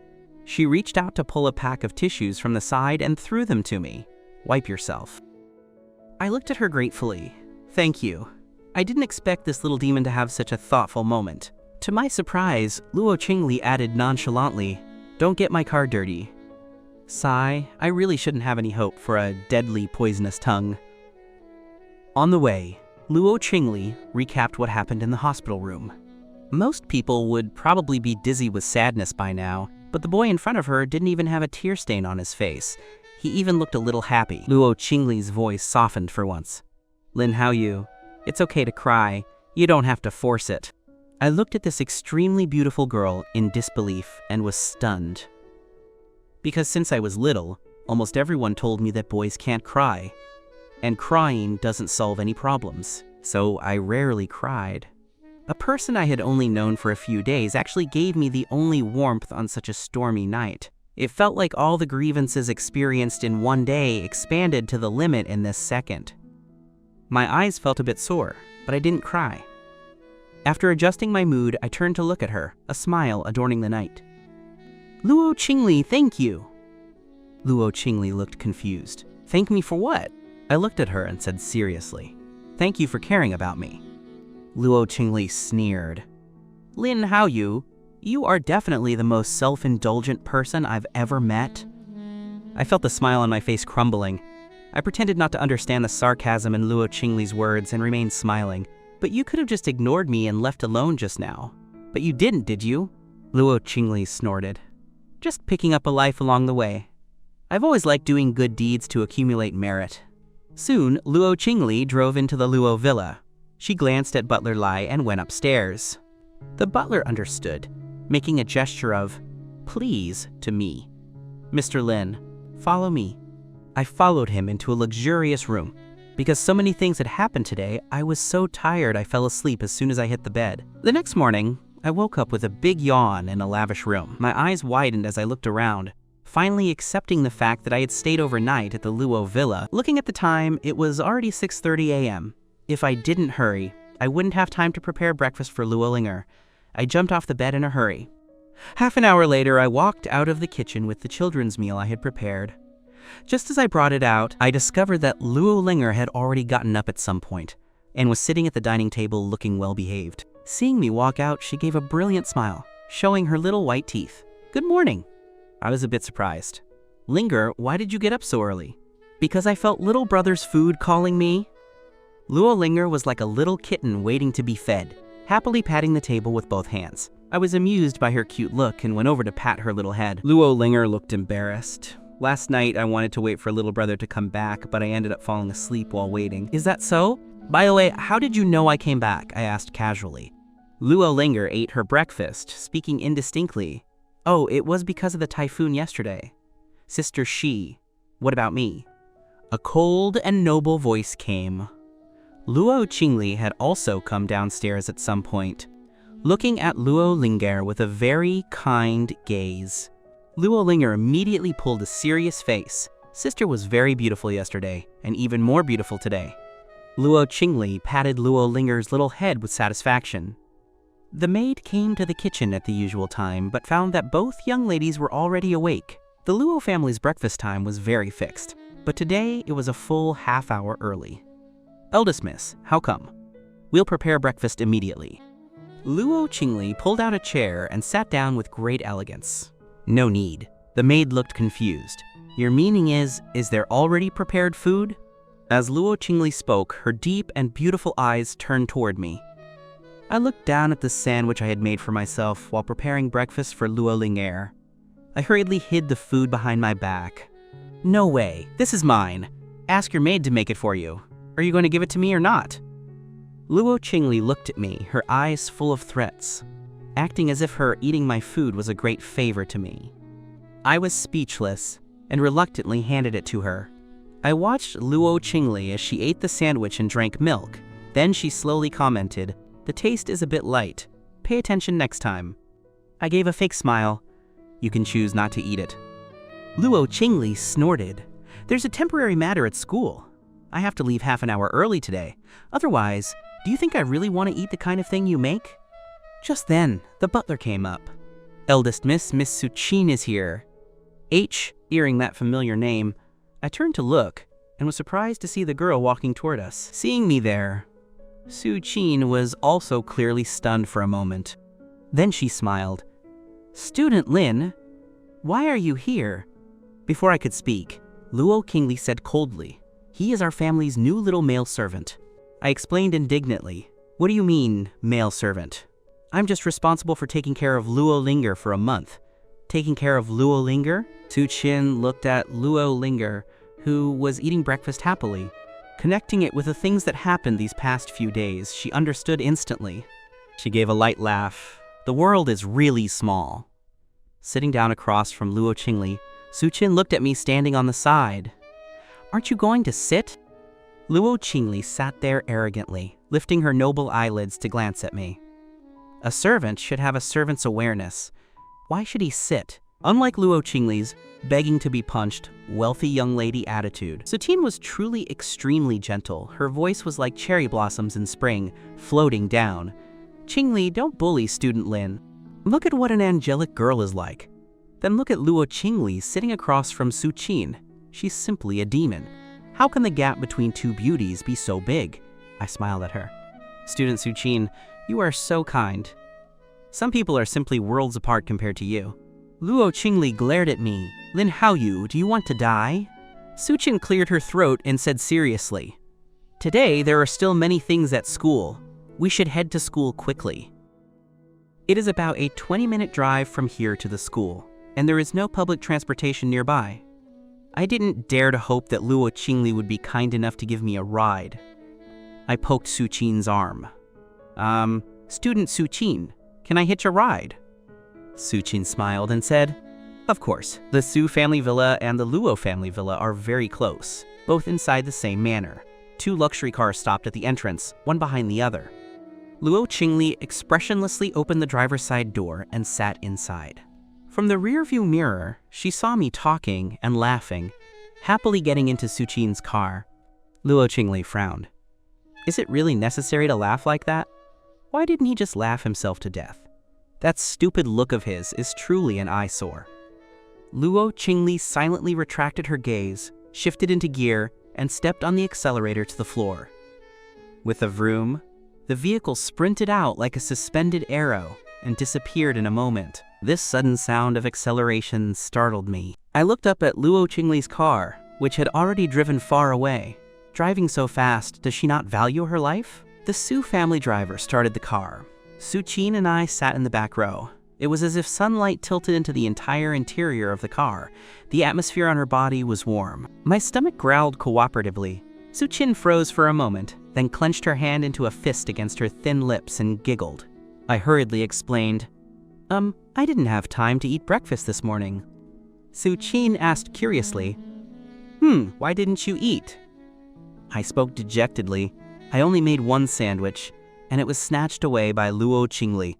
She reached out to pull a pack of tissues from the side and threw them to me. Wipe yourself. I looked at her gratefully. Thank you. I didn't expect this little demon to have such a thoughtful moment. To my surprise, Luo Qingli added nonchalantly, don't get my car dirty. Sigh, I really shouldn't have any hope for a deadly poisonous tongue. On the way, Luo Qingli recapped what happened in the hospital room. Most people would probably be dizzy with sadness by now, but the boy in front of her didn't even have a tear stain on his face. He even looked a little happy. Luo Qingli's voice softened for once. Lin Haoyu, it's okay to cry. You don't have to force it. I looked at this extremely beautiful girl in disbelief and was stunned. Because since I was little, almost everyone told me that boys can't cry. And crying doesn't solve any problems, so I rarely cried. A person I had only known for a few days actually gave me the only warmth on such a stormy night. It felt like all the grievances experienced in one day expanded to the limit in this second. My eyes felt a bit sore, but I didn't cry. After adjusting my mood, I turned to look at her, a smile adorning the night. Luo Qingli, thank you. Luo Qingli looked confused. Thank me for what? I looked at her and said seriously, thank you for caring about me. Luo Qingli sneered. Lin Haoyu, you are definitely the most self-indulgent person I've ever met. I felt the smile on my face crumbling. I pretended not to understand the sarcasm in Luo Qingli's words and remained smiling. But you could have just ignored me and left alone just now. But you didn't, did you? Luo Qingli snorted. Just picking up a life along the way. I've always liked doing good deeds to accumulate merit. Soon, Luo Qingli drove into the Luo villa. She glanced at Butler Lai and went upstairs. The butler understood, making a gesture of, "Please," to me. "Mr. Lin, follow me." I followed him into a luxurious room. Because so many things had happened today, I was so tired I fell asleep as soon as I hit the bed. The next morning, I woke up with a big yawn in a lavish room. My eyes widened as I looked around, finally accepting the fact that I had stayed overnight at the Luo Villa. Looking at the time, it was already 6:30 a.m. If I didn't hurry, I wouldn't have time to prepare breakfast for Luo Linger. I jumped off the bed in a hurry. Half an hour later, I walked out of the kitchen with the children's meal I had prepared. Just as I brought it out, I discovered that Luo Linger had already gotten up at some point and was sitting at the dining table looking well-behaved. Seeing me walk out, she gave a brilliant smile, showing her little white teeth. "Good morning." I was a bit surprised. "Linger, why did you get up so early?" "Because I felt little brother's food calling me." Luo Linger was like a little kitten waiting to be fed, happily patting the table with both hands. I was amused by her cute look and went over to pat her little head. Luo Linger looked embarrassed. Last night, I wanted to wait for little brother to come back, but I ended up falling asleep while waiting. "Is that so? By the way, how did you know I came back?" I asked casually. Luo Linger ate her breakfast, speaking indistinctly. "Oh, it was because of the typhoon yesterday. Sister Shi, what about me?" A cold and noble voice came. Luo Qingli had also come downstairs at some point, looking at Luo Linger with a very kind gaze. Luo Linger immediately pulled a serious face. Sister was very beautiful yesterday, and even more beautiful today. Luo Qingli patted Luo Linger's little head with satisfaction. The maid came to the kitchen at the usual time, but found that both young ladies were already awake. The Luo family's breakfast time was very fixed, but today it was a full half-hour early. "Eldest miss, how come?" "We'll prepare breakfast immediately." Luo Qingli pulled out a chair and sat down with great elegance. "No need." The maid looked confused. "Your meaning is there already prepared food?" As Luo Qingli spoke, her deep and beautiful eyes turned toward me. I looked down at the sandwich I had made for myself while preparing breakfast for Luo Linger. I hurriedly hid the food behind my back. "No way, this is mine. Ask your maid to make it for you. Are you going to give it to me or not?" Luo Qingli looked at me, her eyes full of threats, acting as if her eating my food was a great favor to me. I was speechless and reluctantly handed it to her. I watched Luo Qingli as she ate the sandwich and drank milk. Then she slowly commented, "The taste is a bit light. Pay attention next time." I gave a fake smile. "You can choose not to eat it." Luo Qingli snorted. "There's a temporary matter at school. I have to leave half an hour early today. Otherwise, do you think I really want to eat the kind of thing you make?" Just then, the butler came up. "Eldest Miss Suchin is here." Hearing that familiar name, I turned to look and was surprised to see the girl walking toward us. Seeing me there, Suchin was also clearly stunned for a moment. Then she smiled. "Student Lin, why are you here?" Before I could speak, Luo Qingli said coldly, "He is our family's new little male servant." I explained indignantly, "What do you mean, male servant? I'm just responsible for taking care of Luo Linger for a month." "Taking care of Luo Linger?" Suchin looked at Luo Linger, who was eating breakfast happily. Connecting it with the things that happened these past few days, she understood instantly. She gave a light laugh. "The world is really small." Sitting down across from Luo Qingli, Suchin looked at me standing on the side. "Aren't you going to sit?" Luo Qingli sat there arrogantly, lifting her noble eyelids to glance at me. A servant should have a servant's awareness. Why should he sit? Unlike Luo Qingli's begging to be punched, wealthy young lady attitude, Suchin was truly extremely gentle. Her voice was like cherry blossoms in spring, floating down. "Qingli, don't bully student Lin. Look at what an angelic girl is like." Then look at Luo Qingli sitting across from Suchin. She's simply a demon. How can the gap between two beauties be so big? I smiled at her. "Student Suchin, you are so kind. Some people are simply worlds apart compared to you." Luo Qingli glared at me. "Lin Haoyu, do you want to die?" Suchin cleared her throat and said seriously, "Today there are still many things at school. We should head to school quickly." It is about a 20-minute drive from here to the school, and there is no public transportation nearby. I didn't dare to hope that Luo Qingli would be kind enough to give me a ride. I poked Suchin's arm. Student Suchin, can I hitch a ride? Suchin smiled and said, of course. The Su family villa and the Luo family villa are very close, both inside the same manor. 2 luxury cars stopped at the entrance, one behind the other. Luo Qingli expressionlessly opened the driver's side door and sat inside. From the rearview mirror, she saw me talking and laughing, happily getting into Suchin's car. Luo Qingli frowned. Is it really necessary to laugh like that? Why didn't he just laugh himself to death? That stupid look of his is truly an eyesore. Luo Qingli silently retracted her gaze, shifted into gear, and stepped on the accelerator to the floor. With a vroom, the vehicle sprinted out like a suspended arrow and disappeared in a moment. This sudden sound of acceleration startled me. I looked up at Luo Qingli's car, which had already driven far away. Driving so fast, does she not value her life? The Su family driver started the car. Suchin and I sat in the back row. It was as if sunlight tilted into the entire interior of the car. The atmosphere on her body was warm. My stomach growled cooperatively. Suchin froze for a moment, then clenched her hand into a fist against her thin lips and giggled. I hurriedly explained, I didn't have time to eat breakfast this morning. Suchin asked curiously, why didn't you eat? I spoke dejectedly. I only made 1 sandwich, and it was snatched away by Luo Qingli.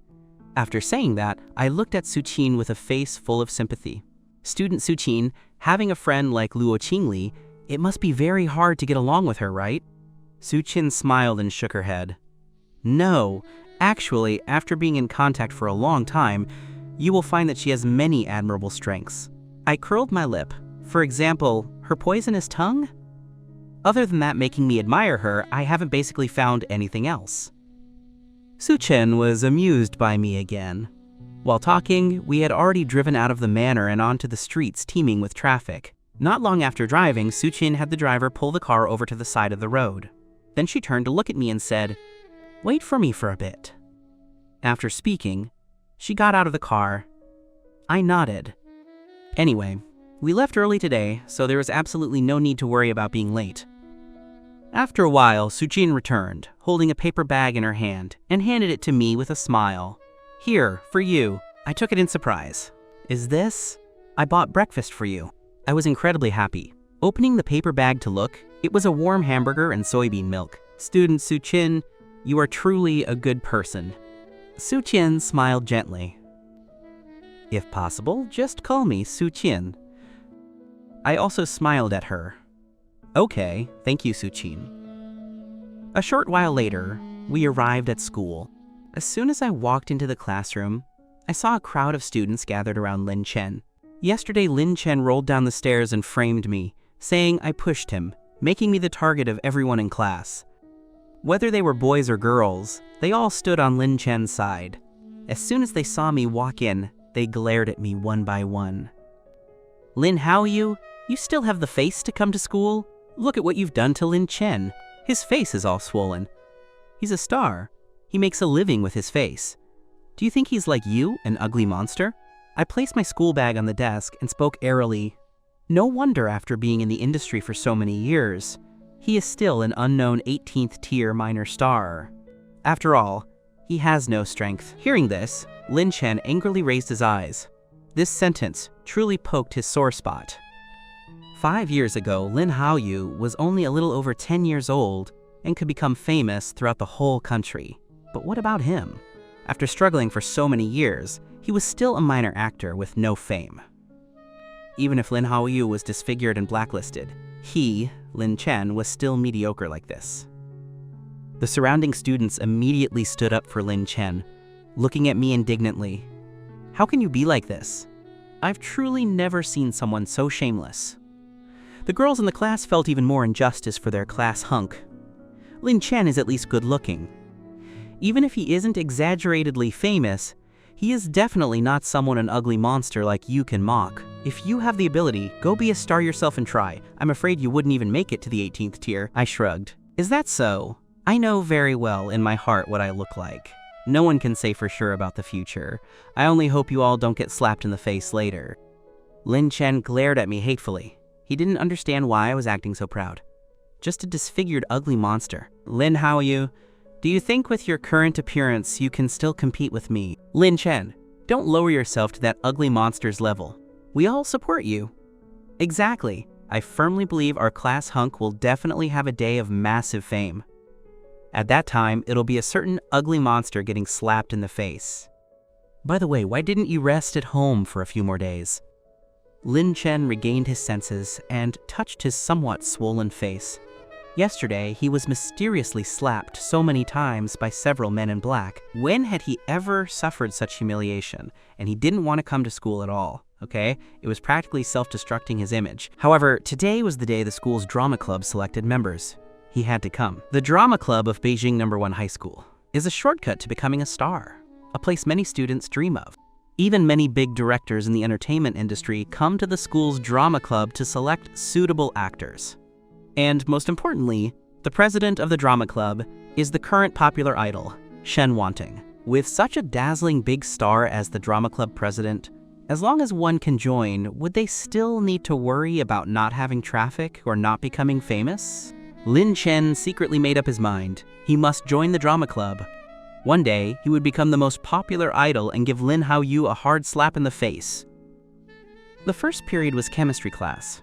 After saying that, I looked at Suchin with a face full of sympathy. Student Suchin, having a friend like Luo Qingli, it must be very hard to get along with her, right? Suchin smiled and shook her head. No, actually, after being in contact for a long time, you will find that she has many admirable strengths. I curled my lip. For example, her poisonous tongue? Other than that making me admire her, I haven't basically found anything else. Suchin was amused by me again. While talking, we had already driven out of the manor and onto the streets teeming with traffic. Not long after driving, Suchin had the driver pull the car over to the side of the road. Then she turned to look at me and said, "Wait for me for a bit." After speaking, she got out of the car. I nodded. Anyway, we left early today, so there was absolutely no need to worry about being late. After a while, Suchin returned, holding a paper bag in her hand, and handed it to me with a smile. "Here, for you." I took it in surprise. "Is this?" "I bought breakfast for you." I was incredibly happy. Opening the paper bag to look, it was a warm hamburger and soybean milk. "Student Suchin, you are truly a good person." Suchin smiled gently. "If possible, just call me Suchin." I also smiled at her. "Okay, thank you, Suchin." A short while later, we arrived at school. As soon as I walked into the classroom, I saw a crowd of students gathered around Lin Chen. Yesterday, Lin Chen rolled down the stairs and framed me, saying I pushed him, making me the target of everyone in class. Whether they were boys or girls, they all stood on Lin Chen's side. As soon as they saw me walk in, they glared at me one by one. "Lin Haoyu, you still have the face to come to school? Look at what you've done to Lin Chen. His face is all swollen. He's a star. He makes a living with his face. Do you think he's like you, an ugly monster?" I placed my school bag on the desk and spoke airily. No wonder after being in the industry for so many years, he is still an unknown 18th tier minor star. After all, he has no strength. Hearing this, Lin Chen angrily raised his eyes. This sentence truly poked his sore spot. 5 years ago, Lin Haoyu was only a little over 10 years old and could become famous throughout the whole country. But what about him? After struggling for so many years, he was still a minor actor with no fame. Even if Lin Haoyu was disfigured and blacklisted, he, Lin Chen, was still mediocre like this. The surrounding students immediately stood up for Lin Chen, looking at me indignantly. "How can you be like this? I've truly never seen someone so shameless." The girls in the class felt even more injustice for their class hunk. Lin Chen is at least good looking. Even if he isn't exaggeratedly famous, he is definitely not someone an ugly monster like you can mock. If you have the ability, go be a star yourself and try. I'm afraid you wouldn't even make it to the 18th tier. I shrugged. Is that so? I know very well in my heart what I look like. No one can say for sure about the future. I only hope you all don't get slapped in the face later. Lin Chen glared at me hatefully. He didn't understand why I was acting so proud. just a disfigured ugly monster. Lin Haoyu, do you think with your current appearance you can still compete with me? Lin Chen, don't lower yourself to that ugly monster's level. We all support you. Exactly. I firmly believe our class hunk will definitely have a day of massive fame. At that time, it'll be a certain ugly monster getting slapped in the face. By the way, why didn't you rest at home for a few more days? Lin Chen regained his senses and touched his somewhat swollen face. Yesterday, he was mysteriously slapped so many times by several men in black. When had he ever suffered such humiliation? And he didn't want to come to school at all, okay? It was practically self-destructing his image. However, today was the day the school's drama club selected members. He had to come. The drama club of Beijing No. 1 High School is a shortcut to becoming a star, a place many students dream of. Even many big directors in the entertainment industry come to the school's drama club to select suitable actors. And most importantly, the president of the drama club is the current popular idol, Shen Wanting. With such a dazzling big star as the drama club president, as long as one can join, would they still need to worry about not having traffic or not becoming famous? Lin Chen secretly made up his mind. He must join the drama club. One day, he would become the most popular idol and give Lin Haoyu a hard slap in the face. The first period was chemistry class.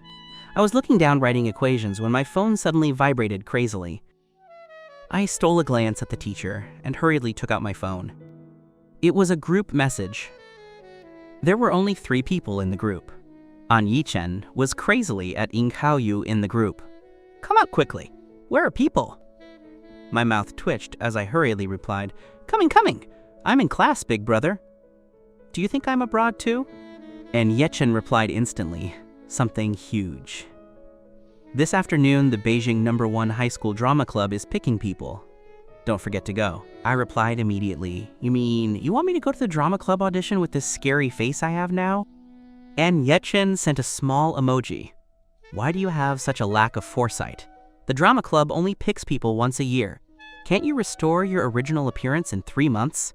I was looking down writing equations when my phone suddenly vibrated crazily. I stole a glance at the teacher and hurriedly took out my phone. It was a group message. There were only 3 people in the group. An Yichen was crazily at Ing Haoyu in the group. Come out quickly. Where are people? My mouth twitched as I hurriedly replied, Coming. I'm in class, big brother. Do you think I'm abroad too? And Yechen replied instantly, something huge. This afternoon, the Beijing No. 1 High School Drama Club is picking people. Don't forget to go. I replied immediately, You mean, you want me to go to the drama club audition with this scary face I have now? And Yechen sent a small emoji. Why do you have such a lack of foresight? The drama club only picks people once a year. Can't you restore your original appearance in 3 months?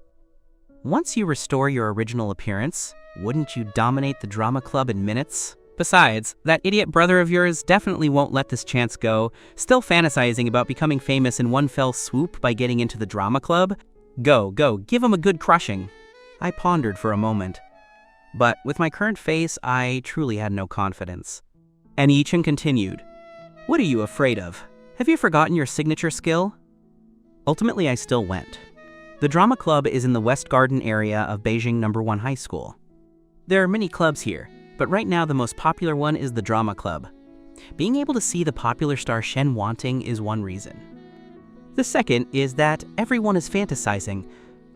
Once you restore your original appearance, wouldn't you dominate the drama club in minutes? Besides, that idiot brother of yours definitely won't let this chance go, still fantasizing about becoming famous in one fell swoop by getting into the drama club. Go, give him a good crushing. I pondered for a moment. But with my current face, I truly had no confidence. And Yichen continued, What are you afraid of? Have you forgotten your signature skill? Ultimately, I still went. The drama club is in the West Garden area of Beijing No. 1 High School. There are many clubs here, but right now the most popular one is the drama club. Being able to see the popular star Shen Wanting is one reason. The second is that everyone is fantasizing.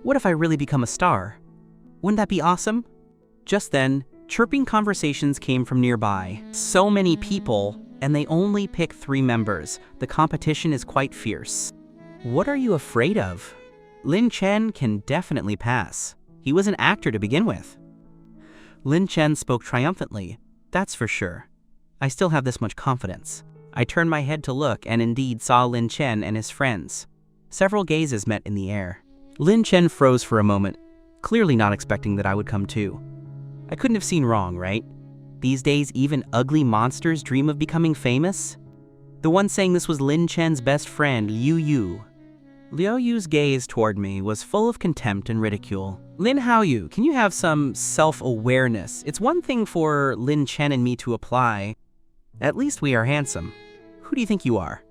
What if I really become a star? Wouldn't that be awesome? Just then, chirping conversations came from nearby. So many people, and they only pick 3 members. The competition is quite fierce. What are you afraid of? Lin Chen can definitely pass. He was an actor to begin with. Lin Chen spoke triumphantly. That's for sure. I still have this much confidence. I turned my head to look and indeed saw Lin Chen and his friends. Several gazes met in the air. Lin Chen froze for a moment, clearly not expecting that I would come too. I couldn't have seen wrong, right? These days, even ugly monsters dream of becoming famous? The one saying this was Lin Chen's best friend, Liu Yu. Liu Yu's gaze toward me was full of contempt and ridicule. Lin Haoyu, can you have some self-awareness? It's one thing for Lin Chen and me to apply. At least we are handsome. Who do you think you are?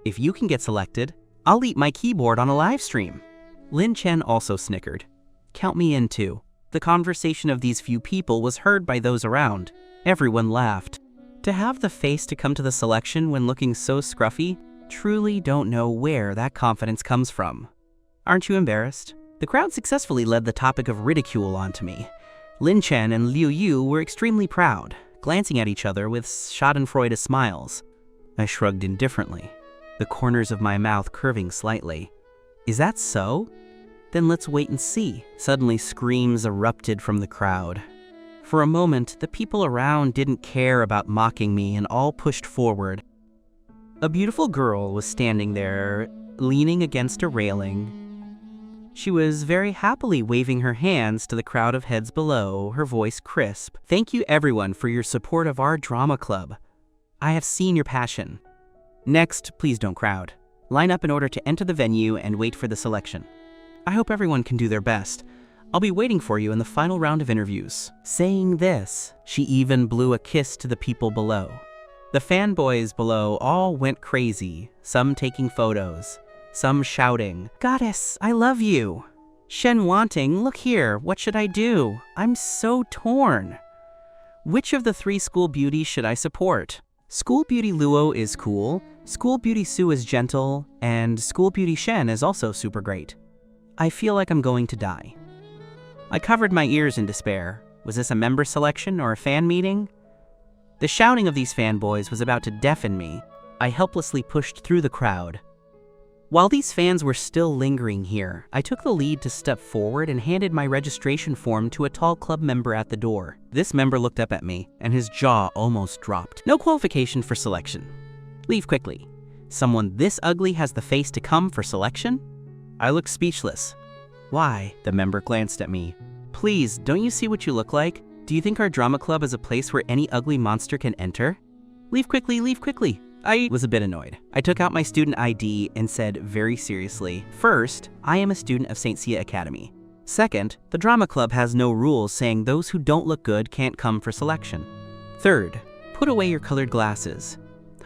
If you can get selected, I'll eat my keyboard on a live stream. Lin Chen also snickered. Count me in too. The conversation of these few people was heard by those around. Everyone laughed. To have the face to come to the selection when looking so scruffy, truly don't know where that confidence comes from. Aren't you embarrassed? The crowd successfully led the topic of ridicule onto me. Lin Chen and Liu Yu were extremely proud, glancing at each other with schadenfreude smiles. I shrugged indifferently, the corners of my mouth curving slightly. Is that so? Then let's wait and see. Suddenly screams erupted from the crowd. For a moment, the people around didn't care about mocking me and all pushed forward. A beautiful girl was standing there, leaning against a railing. She was very happily waving her hands to the crowd of heads below, her voice crisp. Thank you everyone for your support of our drama club. I have seen your passion. Next, please don't crowd. Line up in order to enter the venue and wait for the selection. I hope everyone can do their best. I'll be waiting for you in the final round of interviews." Saying this, she even blew a kiss to the people below. The fanboys below all went crazy, some taking photos, some shouting, "Goddess, I love you." "Shen wanting, look here, what should I do? I'm so torn. Which of the 3 school beauties should I support? School Beauty Luo is cool, School Beauty Su is gentle, and School Beauty Shen is also super great. I feel like I'm going to die." I covered my ears in despair. Was this a member selection or a fan meeting? The shouting of these fanboys was about to deafen me. I helplessly pushed through the crowd. While these fans were still lingering here, I took the lead to step forward and handed my registration form to a tall club member at the door. This member looked up at me, and his jaw almost dropped. "No qualification for selection. Leave quickly. Someone this ugly has the face to come for selection?" I looked speechless. "Why?" The member glanced at me. "Please, don't you see what you look like? Do you think our drama club is a place where any ugly monster can enter? Leave quickly, leave quickly." I was a bit annoyed. I took out my student ID and said very seriously, "First, I am a student of St. Sia Academy. Second, the drama club has no rules saying those who don't look good can't come for selection. Third, put away your colored glasses.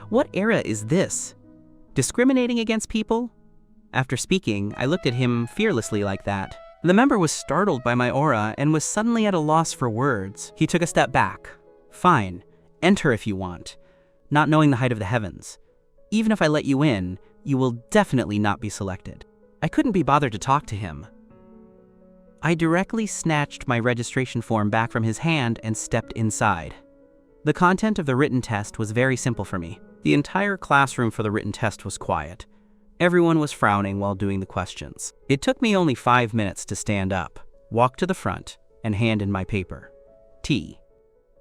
What era is this? Discriminating against people?" After speaking, I looked at him fearlessly like that. The member was startled by my aura and was suddenly at a loss for words. He took a step back. "Fine, enter if you want. Not knowing the height of the heavens. Even if I let you in, you will definitely not be selected." I couldn't be bothered to talk to him. I directly snatched my registration form back from his hand and stepped inside. The content of the written test was very simple for me. The entire classroom for the written test was quiet. Everyone was frowning while doing the questions. It took me only 5 minutes to stand up, walk to the front, and hand in my paper. T.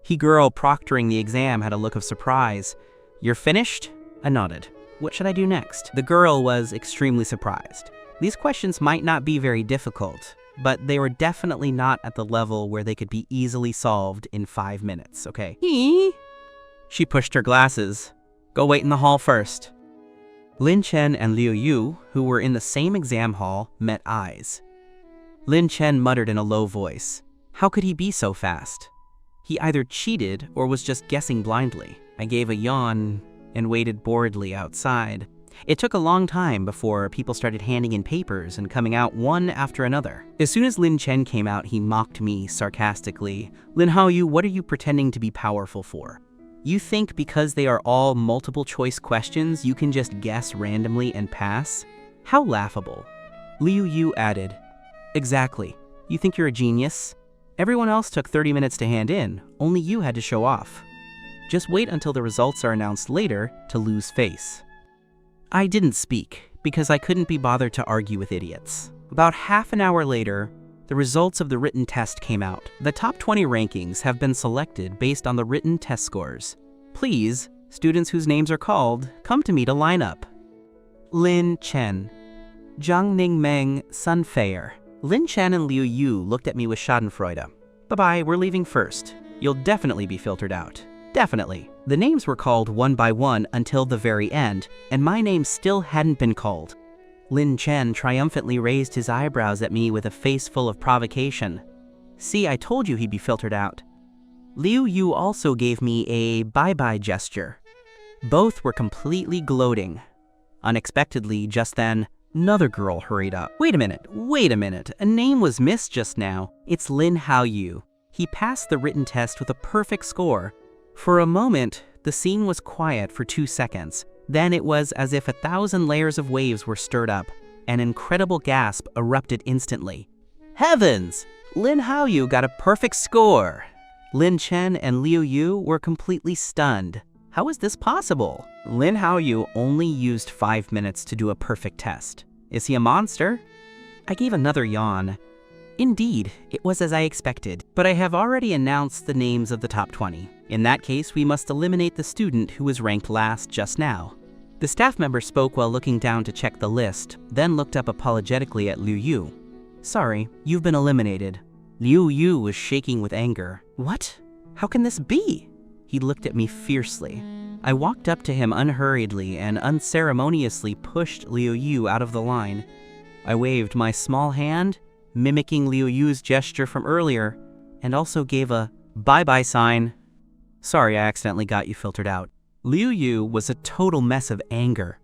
He girl proctoring the exam had a look of surprise. "You're finished?" I nodded. "What should I do next?" The girl was extremely surprised. These questions might not be very difficult, but they were definitely not at the level where they could be easily solved in 5 minutes, okay? She pushed her glasses. "Go wait in the hall first." Lin Chen and Liu Yu, who were in the same exam hall, met eyes. Lin Chen muttered in a low voice, "How could he be so fast?" He either cheated or was just guessing blindly. I gave a yawn and waited boredly outside. It took a long time before people started handing in papers and coming out one after another. As soon as Lin Chen came out, he mocked me sarcastically. "Lin Haoyu, what are you pretending to be powerful for? You think because they are all multiple choice questions, you can just guess randomly and pass? How laughable." Liu Yu added, "Exactly. You think you're a genius? Everyone else took 30 minutes to hand in, only you had to show off. Just wait until the results are announced later to lose face." I didn't speak because I couldn't be bothered to argue with idiots. About half an hour later, the results of the written test came out. The top 20 rankings have been selected based on the written test scores. Please, students whose names are called, come to me to line up. Lin Chen, Zhang Ningmeng, Sun Feier. Lin Chen and Liu Yu looked at me with schadenfreude. "Bye-bye, we're leaving first. You'll definitely be filtered out. Definitely." The names were called one by one until the very end, and my name still hadn't been called. Lin Chen triumphantly raised his eyebrows at me with a face full of provocation. "See, I told you he'd be filtered out." Liu Yu also gave me a bye-bye gesture. Both were completely gloating. Unexpectedly, just then, another girl hurried up. Wait a minute, a name was missed just now. It's Lin Haoyu. He passed the written test with a perfect score. For a moment, the scene was quiet for 2 seconds. Then it was as if 1,000 layers of waves were stirred up. An incredible gasp erupted instantly. Heavens! Lin Haoyu got a perfect score! Lin Chen and Liu Yu were completely stunned. How is this possible? Lin Haoyu only used 5 minutes to do a perfect test. Is he a monster? I gave another yawn. Indeed, it was as I expected, but I have already announced the names of the top 20. In that case, we must eliminate the student who was ranked last just now. The staff member spoke while looking down to check the list, then looked up apologetically at Liu Yu. "Sorry, you've been eliminated." Liu Yu was shaking with anger. "What? How can this be?" He looked at me fiercely. I walked up to him unhurriedly and unceremoniously pushed Liu Yu out of the line. I waved my small hand, mimicking Liu Yu's gesture from earlier, and also gave a bye-bye sign. Sorry, I accidentally got you filtered out. Liu Yu was a total mess of anger.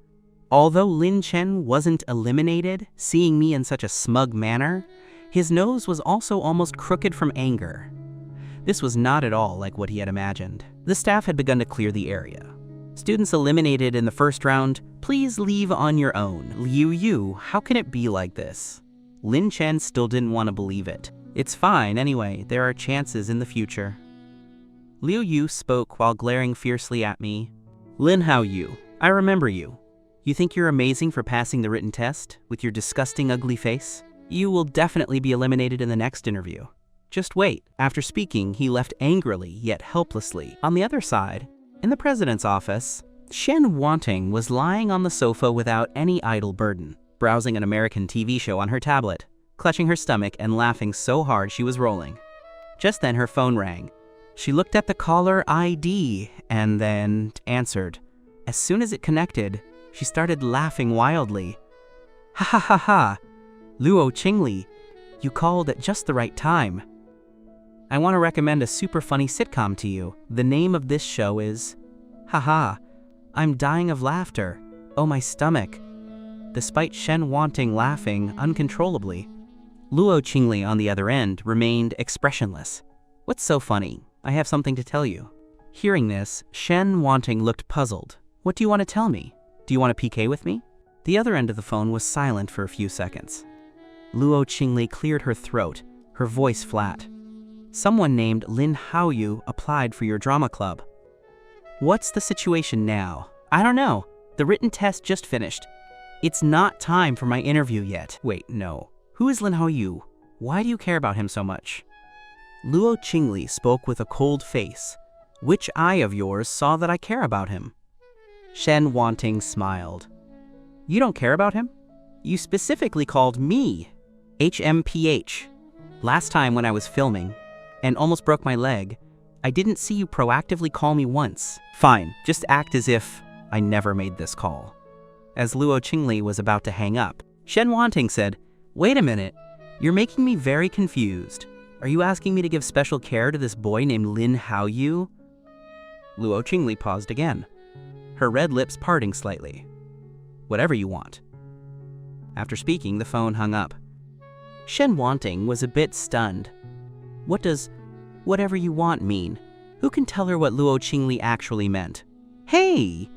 Although Lin Chen wasn't eliminated, seeing me in such a smug manner, his nose was also almost crooked from anger. This was not at all like what he had imagined. The staff had begun to clear the area. Students eliminated in the first round, please leave on your own. Liu Yu, how can it be like this? Lin Chen still didn't want to believe it. It's fine anyway, there are chances in the future. Liu Yu spoke while glaring fiercely at me. Lin Hao Yu, I remember you. You think you're amazing for passing the written test with your disgusting ugly face? You will definitely be eliminated in the next interview. Just wait. After speaking, he left angrily yet helplessly. On the other side, in the president's office, Shen Wanting was lying on the sofa without any idle burden, browsing an American TV show on her tablet, clutching her stomach and laughing so hard she was rolling. Just then her phone rang. She looked at the caller ID and then answered. As soon as it connected, she started laughing wildly. Ha ha ha ha! Luo Qingli, you called at just the right time. I want to recommend a super funny sitcom to you. The name of this show is... Haha, I'm dying of laughter. Oh, my stomach. Despite Shen Wanting laughing uncontrollably, Luo Qingli on the other end remained expressionless. What's so funny? I have something to tell you. Hearing this, Shen Wanting looked puzzled. What do you want to tell me? Do you want to PK with me? The other end of the phone was silent for a few seconds. Luo Qingli cleared her throat, her voice flat. Someone named Lin Haoyu applied for your drama club. What's the situation now? I don't know. The written test just finished. It's not time for my interview yet. Wait, no. Who is Lin Haoyu? Why do you care about him so much? Luo Qingli spoke with a cold face. Which eye of yours saw that I care about him? Shen Wanting smiled. You don't care about him? You specifically called me HMPH. Last time when I was filming, and almost broke my leg, I didn't see you proactively call me once. Fine, just act as if I never made this call. As Luo Qingli was about to hang up, Shen Wanting said, Wait a minute, you're making me very confused. Are you asking me to give special care to this boy named Lin Haoyu? Luo Qingli paused again, her red lips parting slightly. Whatever you want. After speaking, the phone hung up. Shen Wanting was a bit stunned. What does whatever you want mean? Who can tell her what Luo Qingli actually meant? Hey,